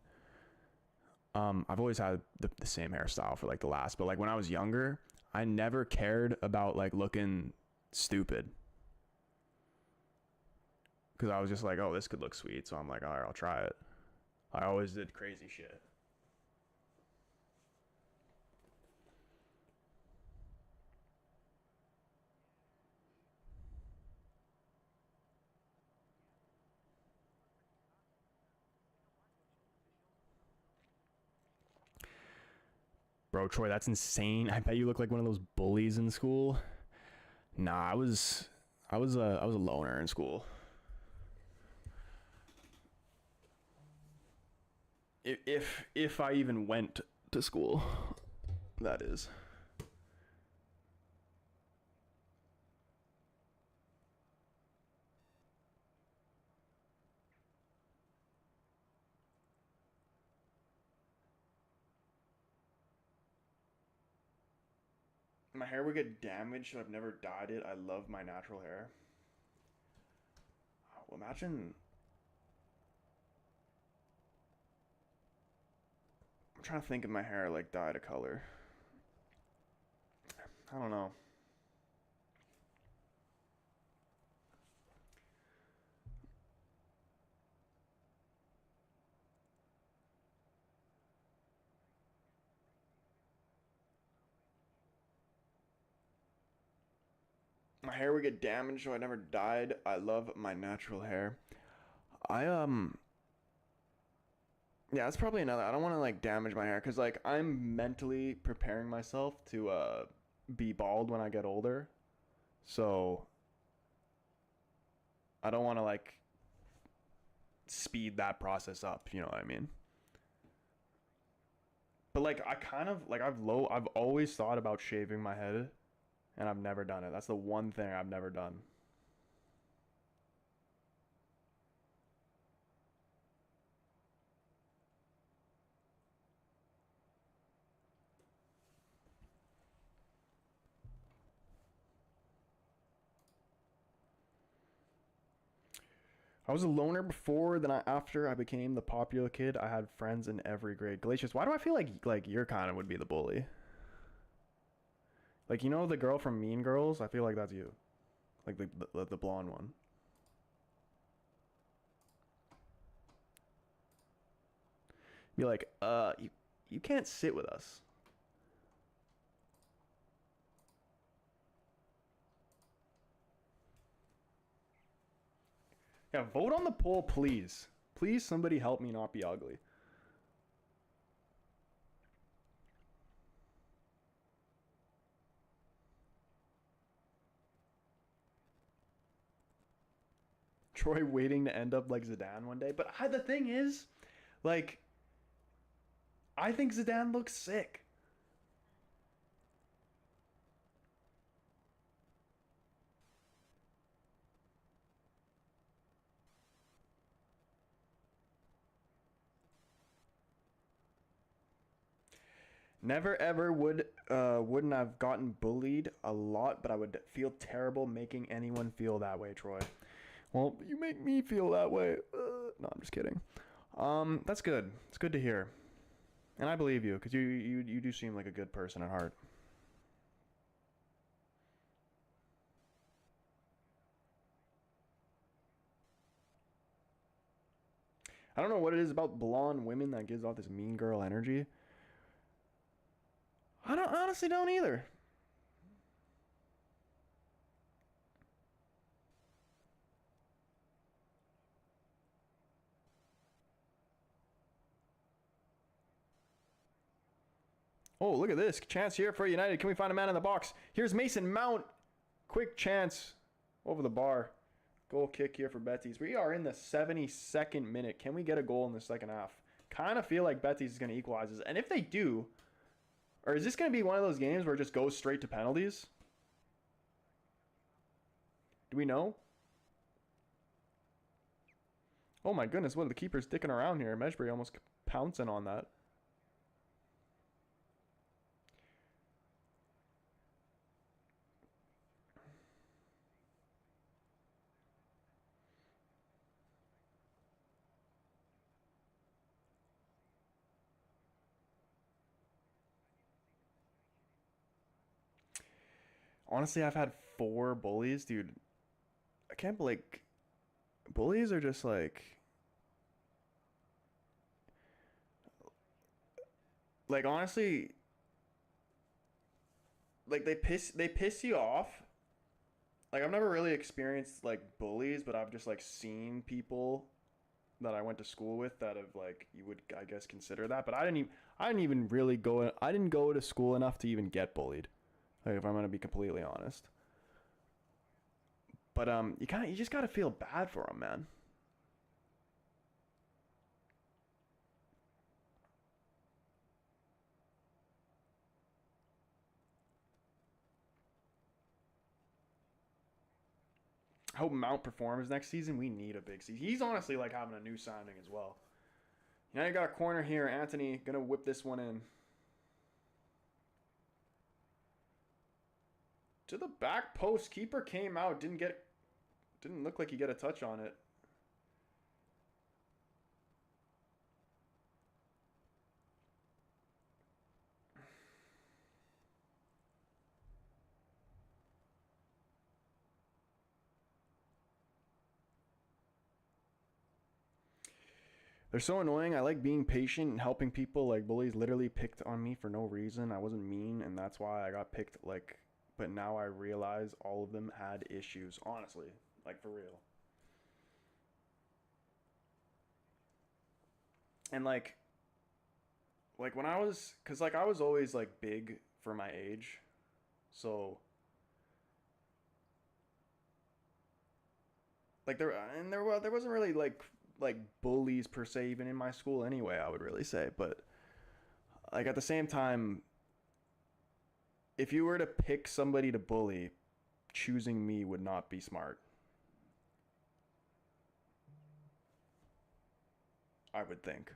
I've always had the same hairstyle for like the last, but like when I was younger, I never cared about like looking stupid. Cause I was just like, oh, this could look sweet. So I'm like, all right, I'll try it. I always did crazy shit. Bro, Troy, that's insane. I bet you look like one of those bullies in school. Nah, I was a loner in school. If I even went to school, that is. My hair would get damaged, so I've never dyed it. I love my natural hair. Well, imagine. I'm trying to think of my hair like dyed a color. I don't know. My hair would get damaged, so I never dyed. I love my natural hair. Yeah, that's probably another. I don't want to like damage my hair because like I'm mentally preparing myself to be bald when I get older. So I don't want to like speed that process up, you know what I mean? But like I kind of like I've always thought about shaving my head, and I've never done it. That's the one thing I've never done. I was a loner before, then after I became the popular kid, I had friends in every grade. Glacius, why do I feel like you're kind of would be the bully? Like, you know the girl from Mean Girls? I feel like that's you. Like the blonde one. Be like, you can't sit with us. Yeah, vote on the poll, please. Please, somebody help me not be ugly. Troy waiting to end up like Zidane one day. But the thing is, like, I think Zidane looks sick. Never ever wouldn't have gotten bullied a lot, but I would feel terrible making anyone feel that way, Troy. Well, you make me feel that way. No, I'm just kidding. That's good. It's good to hear, and I believe you because you do seem like a good person at heart. I don't know what it is about blonde women that gives off this mean girl energy. I honestly don't either. Oh, look at this. Chance here for United. Can we find a man in the box? Here's Mason Mount. Quick chance over the bar. Goal kick here for Betis. We are in the 72nd minute. Can we get a goal in the second half? Kind of feel like Betis is going to equalize this. And if they do, or is this going to be one of those games where it just goes straight to penalties? Do we know? Oh my goodness, what are the keepers dicking around here? Meshbury almost pouncing on that. Honestly, I've had 4 bullies, dude. I can't believe bullies are just like honestly, like they piss you off. Like I've never really experienced like bullies, but I've just like seen people that I went to school with that have like you would I guess consider that, but I didn't even really I didn't go to school enough to even get bullied. Like if I'm gonna be completely honest. But you just gotta feel bad for them, man. I hope Mount performs next season. We need a big season. He's honestly like having a new signing as well. Now you got a corner here. Anthony gonna whip this one in. To the back post. Keeper came out. Didn't look like he got a touch on it. They're so annoying. I like being patient and helping people. Like bullies literally picked on me for no reason. I wasn't mean, and that's why I got picked. Like, but now I realize all of them had issues. Honestly, like for real. And like when I was, cause like I was always like big for my age, so like there wasn't really like bullies per se even in my school anyway. I would really say, but like at the same time, if you were to pick somebody to bully, choosing me would not be smart. I would think.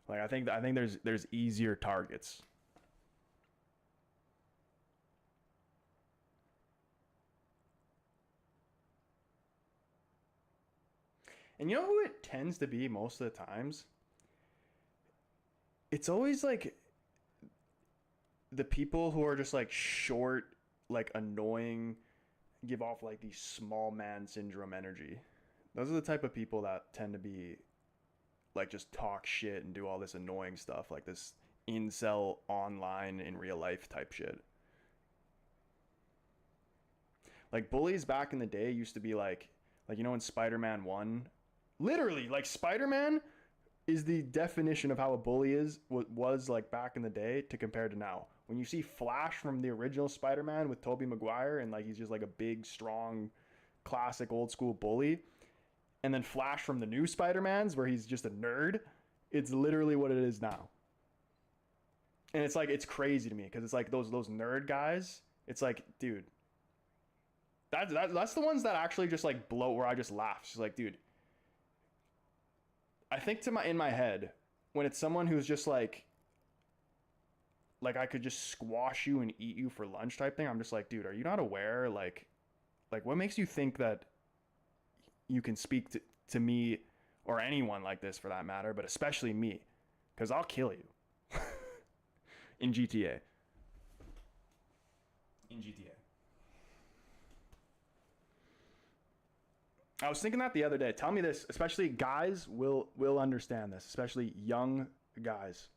Like I think there's easier targets. And you know who it tends to be most of the times? It's always like the people who are just like short, like annoying, give off like the small man syndrome energy. Those are the type of people that tend to be like just talk shit and do all this annoying stuff, like this incel online in real life type shit. Like bullies back in the day used to be like you know in Spider-Man 1, literally like Spider-Man is the definition of how a bully was like back in the day to compare to now. When you see Flash from the original Spider-Man with Tobey Maguire and like he's just like a big strong classic old school bully, and then Flash from the new Spider-Mans where he's just a nerd, it's literally what it is now. And it's like, it's crazy to me because it's like those nerd guys, it's like, dude, that's the ones that actually just like blow, where I just laugh. She's like, dude, I think in my head, when it's someone who's just like I could just squash you and eat you for lunch type thing, I'm just like, dude, are you not aware? Like what makes you think that you can speak to me or anyone like this for that matter, but especially me, because I'll kill you. In GTA. I was thinking that the other day. Tell me this, especially guys will understand this, especially young guys.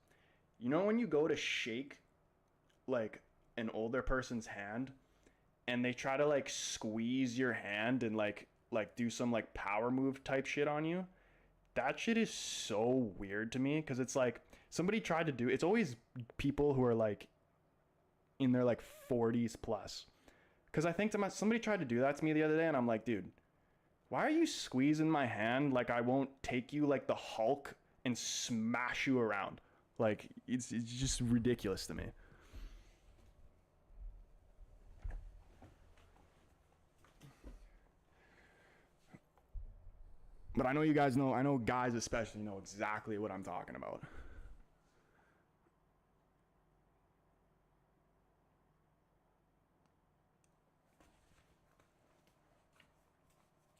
You know when you go to shake like an older person's hand and they try to like squeeze your hand and like do some like power move type shit on you? That shit is so weird to me because it's like somebody tried to do, it's always people who are like in their like 40s plus. Because I think somebody tried to do that to me the other day and I'm like, dude, why are you squeezing my hand like I won't take you like the Hulk and smash you around? Like, it's just ridiculous to me. But I know you guys know, I know guys especially know exactly what I'm talking about.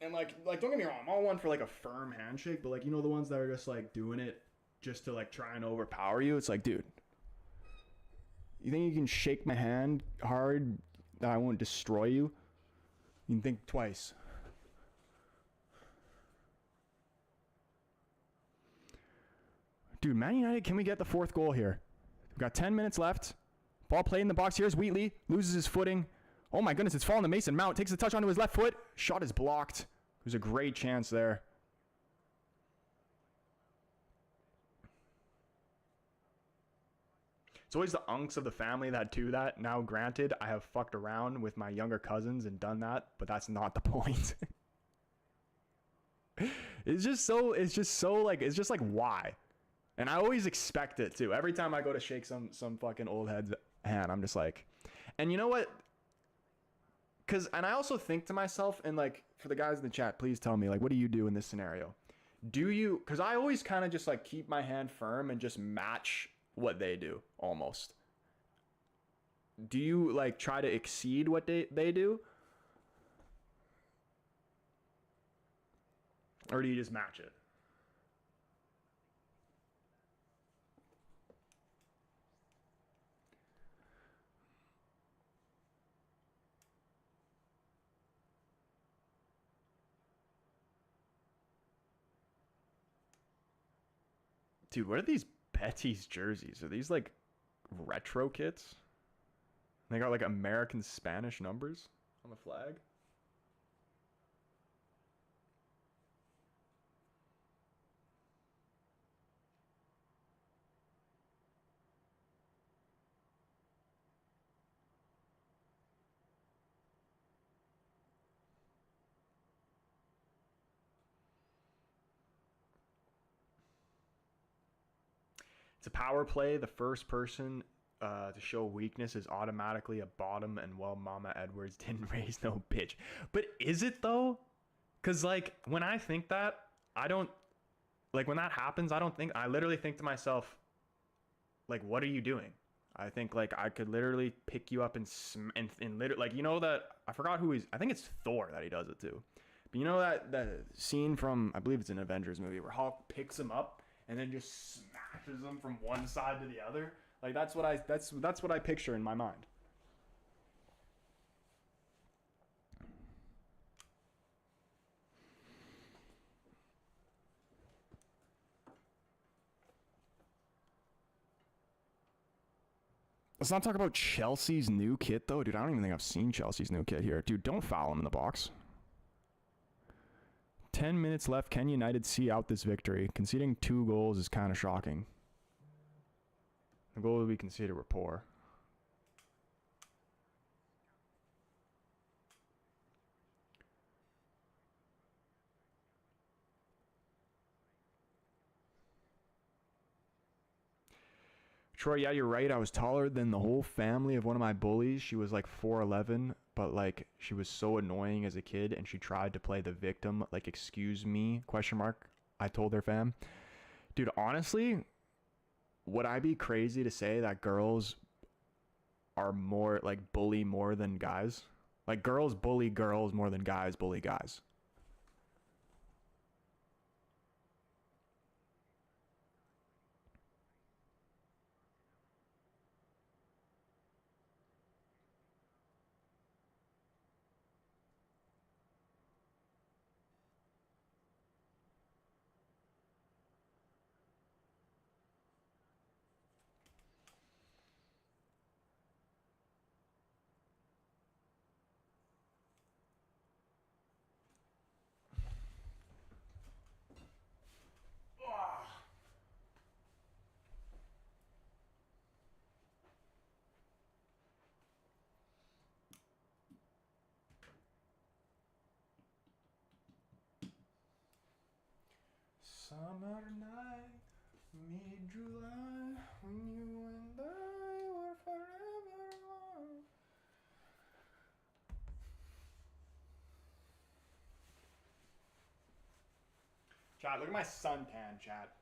And like don't get me wrong, I'm all one for like a firm handshake, but like, you know, the ones that are just like doing it just to like try and overpower you, it's like, dude, you think you can shake my hand hard that I won't destroy you? You can think twice. Dude, Man United, can we get the fourth goal here? We've got 10 minutes left. Ball played in the box. Here's Wheatley. Loses his footing. Oh my goodness, it's fallen to Mason Mount. Takes the touch onto his left foot. Shot is blocked. It was a great chance there. It's always the unks of the family that do that. Now, granted, I have fucked around with my younger cousins and done that, but that's not the point. It's just like, why? And I always expect it too. Every time I go to shake some fucking old head's hand, I'm just like, and you know what? And I also think to myself, and like for the guys in the chat, please tell me, like, what do you do in this scenario? Because I always kind of just like keep my hand firm and just match what they do almost. Do you like try to exceed what they do? Or do you just match it? Dude, what are these Betis jerseys? Are these like retro kits? They got like American Spanish numbers on the flag. It's a power play. The first person to show weakness is automatically a bottom, and well, Mama Edwards didn't raise no bitch. But is it though? Because like when I think that, I don't, like when that happens, I literally think to myself, like, what are you doing? I think like I could literally pick you up and literally, like, you know that, I forgot who I think it's Thor that he does it to. But you know that scene from, I believe it's an Avengers movie where Hulk picks him up and then just smashes them from one side to the other. Like that's what I picture in my mind. Let's not talk about Chelsea's new kit though, dude. I don't even think I've seen Chelsea's new kit here. Dude, don't foul him in the box. 10 minutes left. Can United see out this victory? Conceding 2 goals is kind of shocking. The goals we conceded were poor. Troy, yeah, you're right. I was taller than the whole family of one of my bullies. She was like 4'11", but like she was so annoying as a kid, and she tried to play the victim. Like, excuse me, question mark. I told her fam. Dude, honestly, would I be crazy to say that girls are more like bully more than guys? Like, girls bully girls more than guys bully guys. Summer night, mid-July, when you and I were forever one. Chat, look at my suntan, chat.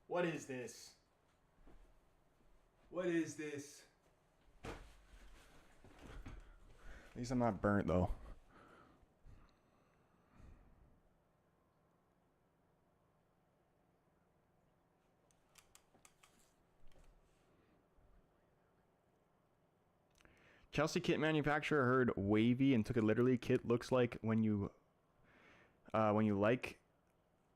What is this? What is this? At least I'm not burnt, though. Chelsea kit manufacturer heard wavy and took it literally. Kit looks like when you like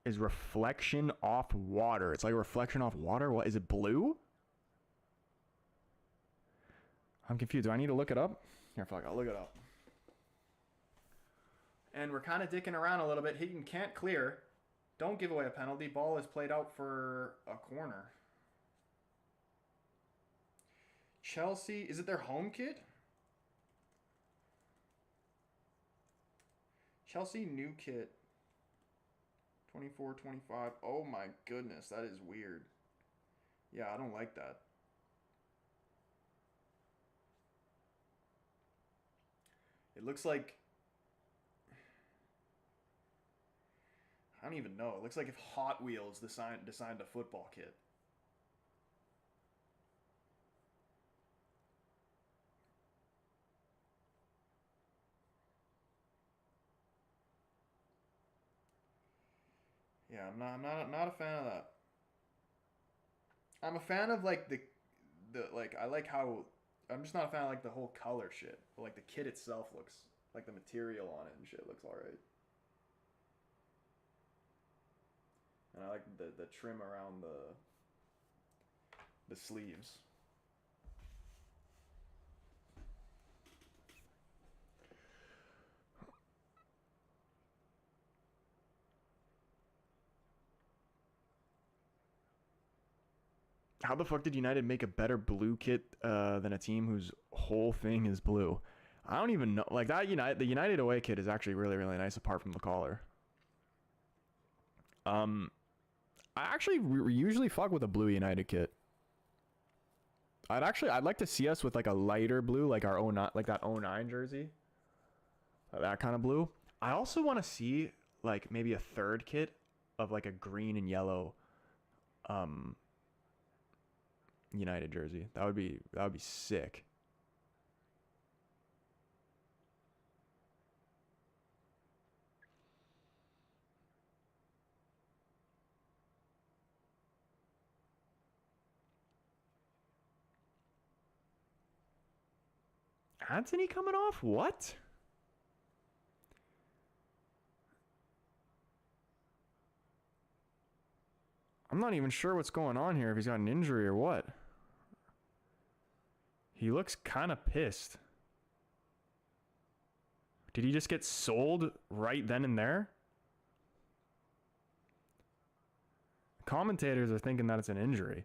is reflection off water. It's like a reflection off water. What is it, blue? I'm confused. Do I need to look it up? Here, fuck, I'll look it up. And we're kind of dicking around a little bit. Higgin can't clear. Don't give away a penalty. Ball is played out for a corner. Chelsea, is it their home kit? Chelsea new kit. 24-25. Oh my goodness, that is weird. Yeah, I don't like that. It looks like, I don't even know. It looks like if Hot Wheels designed a football kit. Yeah, I'm not a fan of that. I'm a fan of like the like I like how I'm just not a fan of like the whole color shit. But like the kit itself looks like the material on it and shit looks alright. And I like the trim around the sleeves. How the fuck did United make a better blue kit than a team whose whole thing is blue? I don't even know. Like that the United away kit is actually really, really nice apart from the collar. I actually usually fuck with a blue United kit. I'd like to see us with like a lighter blue, like our 09, like that 09 jersey. That kind of blue. I also want to see like maybe a third kit of like a green and yellow United jersey. That would be sick. Anthony coming off? What? I'm not even sure what's going on here, if he's got an injury or what. He looks kind of pissed. Did he just get sold right then and there? Commentators are thinking that it's an injury.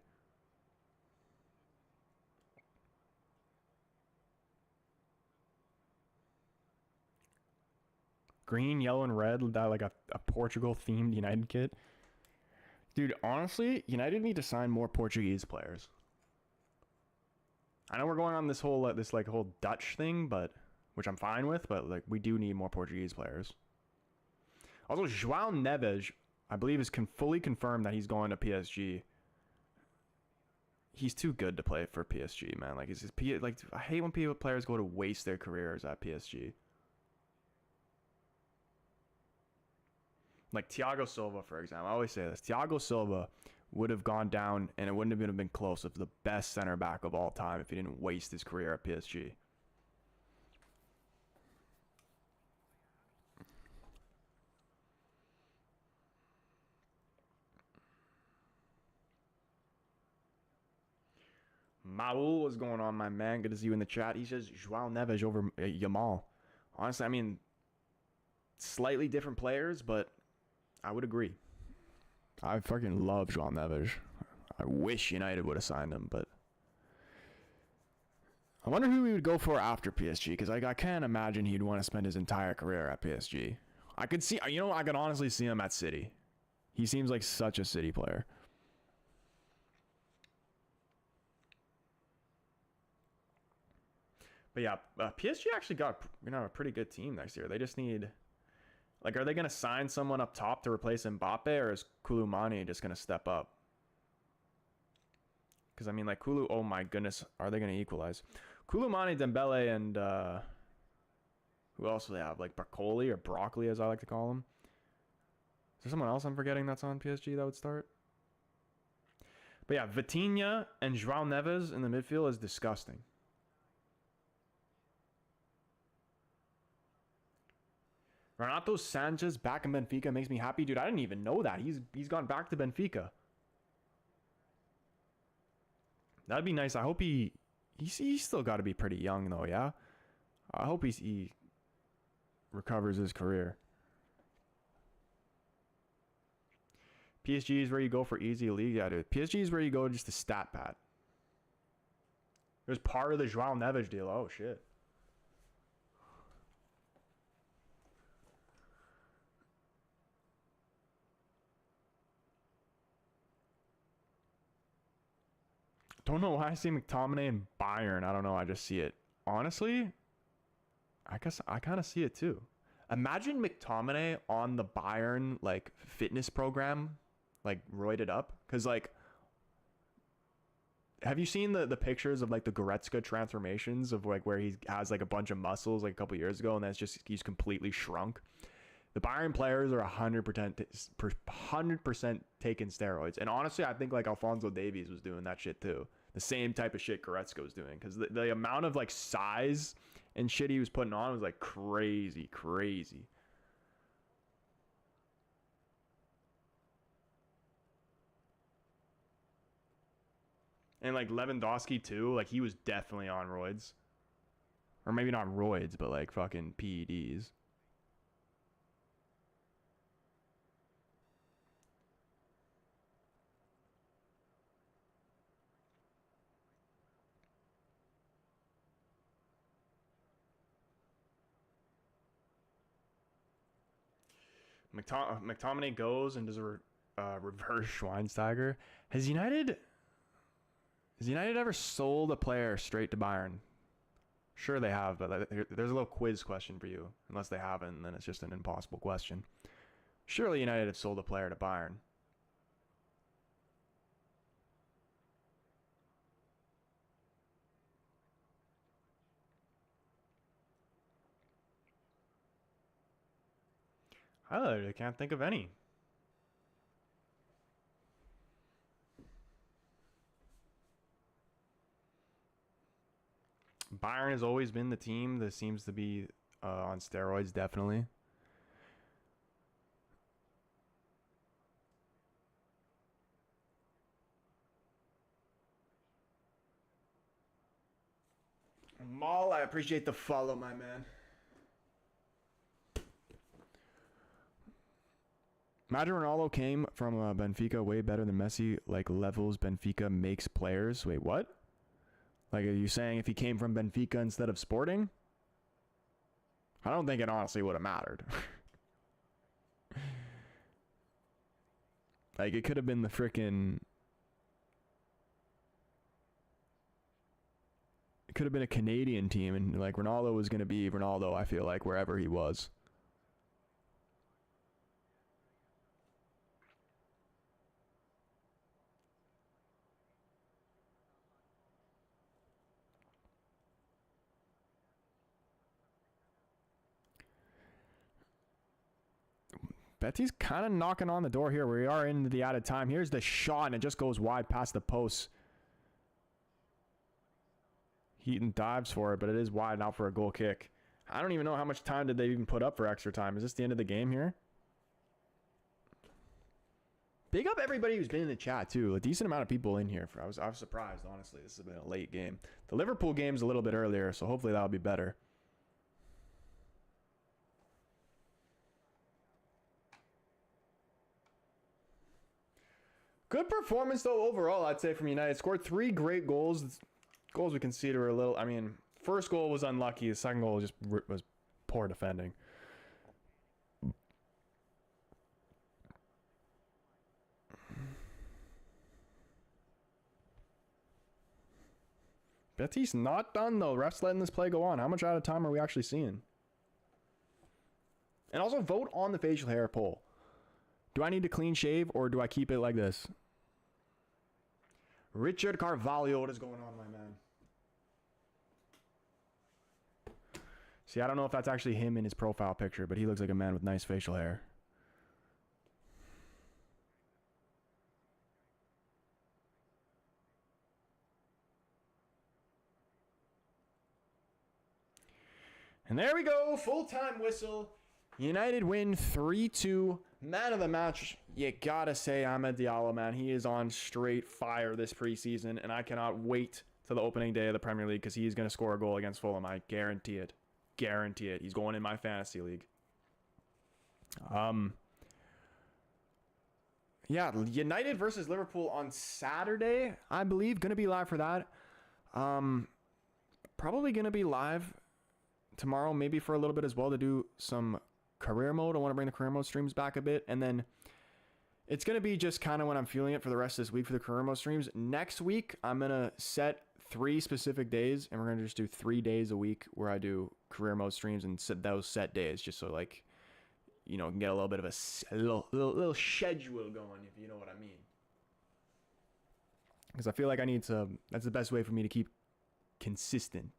Green, yellow, and red, that like a Portugal themed United kit. Dude, honestly, United need to sign more Portuguese players. I know we're going on this whole whole Dutch thing, but which I'm fine with, but like we do need more Portuguese players. Also, João Neves, I believe, is fully confirmed that he's going to PSG. He's too good to play for PSG, man. Like, I hate when players go to waste their careers at PSG. Like Thiago Silva, for example. I always say this. Thiago Silva would have gone down, and it wouldn't have even been close, of the best center back of all time if he didn't waste his career at PSG. Maul, what's going on, my man? Good to see you in the chat. He says João Neves over Yamal. Honestly, I mean, slightly different players, but I would agree. I fucking love João Neves. I wish United would have signed him, but I wonder who he would go for after PSG, because I can't imagine he'd want to spend his entire career at PSG. I could see, I could honestly see him at City. He seems like such a City player. But yeah, PSG actually got a pretty good team next year. They just need, like, are they going to sign someone up top to replace Mbappe, or is Koulibaly just going to step up? Because, I mean, like, oh my goodness, are they going to equalize? Koulibaly, Dembele, and who else do they have? Like, Barcoli, or Broccoli, as I like to call him. Is there someone else I'm forgetting that's on PSG that would start? But yeah, Vitinha and João Neves in the midfield is disgusting. Renato Sanchez back in Benfica makes me happy. Dude, I didn't even know that. He's gone back to Benfica. That'd be nice. I hope he's still got to be pretty young, though, yeah? I hope he recovers his career. PSG is where you go for easy league. Yeah, dude. PSG is where you go just to stat pad. It was part of the João Neves deal. Oh, shit. Don't know why I see McTominay in Bayern. I don't know. I just see it. Honestly, I guess I kind of see it too. Imagine McTominay on the Bayern, like, fitness program, like, roided up. Because, like, have you seen the pictures of, like, the Goretzka transformations of, like, where he has, like, a bunch of muscles, like, a couple years ago, and then it's just he's completely shrunk? The Bayern players are 100% taking steroids. And honestly, I think, like, Alphonso Davies was doing that shit too. The same type of shit Goretzka was doing. Because the amount of, like, size and shit he was putting on was, like, crazy, crazy. And, like, Lewandowski too. Like, he was definitely on roids. Or maybe not roids, but, like, fucking PEDs. McTominay goes and does a reverse Schweinsteiger. Has United ever sold a player straight to Bayern? Sure they have, but there's a little quiz question for you. Unless they haven't, then it's just an impossible question. Surely United have sold a player to Bayern. I literally can't think of any. Bayern has always been the team that seems to be on steroids, definitely. Maul, I appreciate the follow, my man. Imagine Ronaldo came from Benfica way better than Messi, like, levels Benfica makes players. Wait, what? Like, are you saying if he came from Benfica instead of Sporting? I don't think it honestly would have mattered. Like, it could have been the frickin'... It could have been a Canadian team, and like Ronaldo was going to be Ronaldo, I feel like, wherever he was. Betis kind of knocking on the door here. We are into the added time. Here's the shot, and it just goes wide past the post. Heaton dives for it, but it is wide out for a goal kick. I don't even know how much time did they even put up for extra time. Is this the end of the game here? Big up everybody who's been in the chat, too. A decent amount of people in here. I was surprised, honestly. This has been a late game. The Liverpool game's a little bit earlier, so hopefully that'll be better. Good performance, though, overall, I'd say, from United. Scored 3 great goals. Goals we conceded were a little... I mean, first goal was unlucky. The second goal just was poor defending. Betis not done, though. Refs letting this play go on. How much out of time are we actually seeing? And also, vote on the facial hair poll. Do I need to clean shave, or do I keep it like this? Richard Carvalho, what is going on, my man? See, I don't know if that's actually him in his profile picture, but he looks like a man with nice facial hair. And there we go, full-time whistle. United win 3-2. Man of the match, you gotta say Amad Diallo, man. He is on straight fire this preseason, and I cannot wait to the opening day of the Premier League because he's going to score a goal against Fulham. I guarantee it. Guarantee it. He's going in my fantasy league. Yeah, United versus Liverpool on Saturday, I believe. Going to be live for that. Probably going to be live tomorrow, maybe for a little bit as well, to do some career mode. I want to bring the career mode streams back a bit, and then it's going to be just kind of when I'm feeling it for the rest of this week for the career mode streams. Next week, I'm going to set 3 specific days, and we're going to just do 3 days a week where I do career mode streams and set those set days, just so, like, you know, can get a little bit of a little schedule going, if you know what I mean. Because I feel like I need to, that's the best way for me to keep consistent.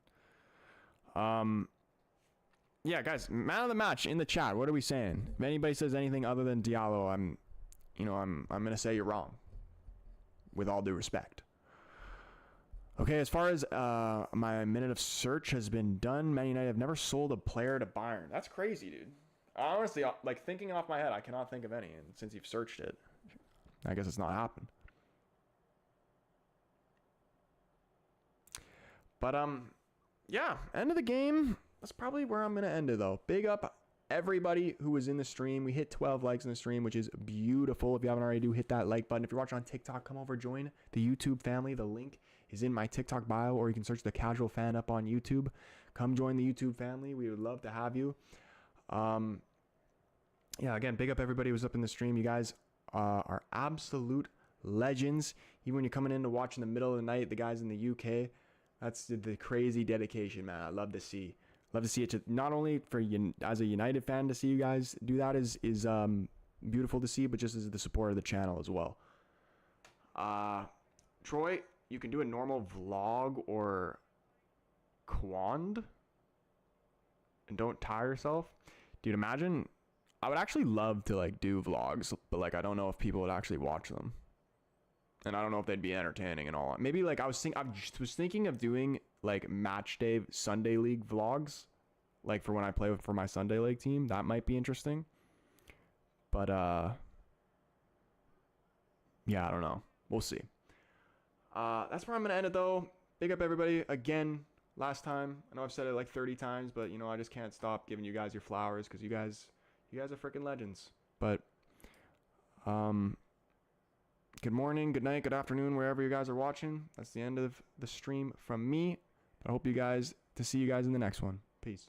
Yeah, guys, man of the match in the chat. What are we saying? If anybody says anything other than Diallo, I'm gonna say you're wrong. With all due respect. Okay, as far as my minute of search has been done, Man United have never sold a player to Bayern. That's crazy, dude. Honestly, like thinking off my head, I cannot think of any. And since you've searched it, I guess it's not happened. But yeah, end of the game. That's probably where I'm going to end it, though. Big up everybody who was in the stream. We hit 12 likes in the stream, which is beautiful. If you haven't already, do hit that like button. If you're watching on TikTok, come over, join the YouTube family. The link is in my TikTok bio, or you can search the Casual Fan up on YouTube. Come join the YouTube family. We would love to have you. Yeah, again, big up everybody who was up in the stream. You guys are absolute legends. Even when you're coming in to watch in the middle of the night, the guys in the UK, that's the crazy dedication, man. I love to see. Love to see it. Not only for you as a United fan to see you guys do that is beautiful to see, but just as the support of the channel as well. Troy, you can do a normal vlog or quand and don't tire yourself. Dude, imagine. I would actually love to like do vlogs, but like I don't know if people would actually watch them, and I don't know if they'd be entertaining and all. Maybe like I was thinking of doing like match day Sunday league vlogs, like for when I play for my Sunday league team. That might be interesting. But yeah, I don't know. We'll see. That's where I'm gonna end it though. Big up everybody again. Last time, I know I've said it like 30 times, but you know I just can't stop giving you guys your flowers because you guys are freaking legends. But good morning, good night, good afternoon, wherever you guys are watching. That's the end of the stream from me. I hope to see you guys in the next one. Peace.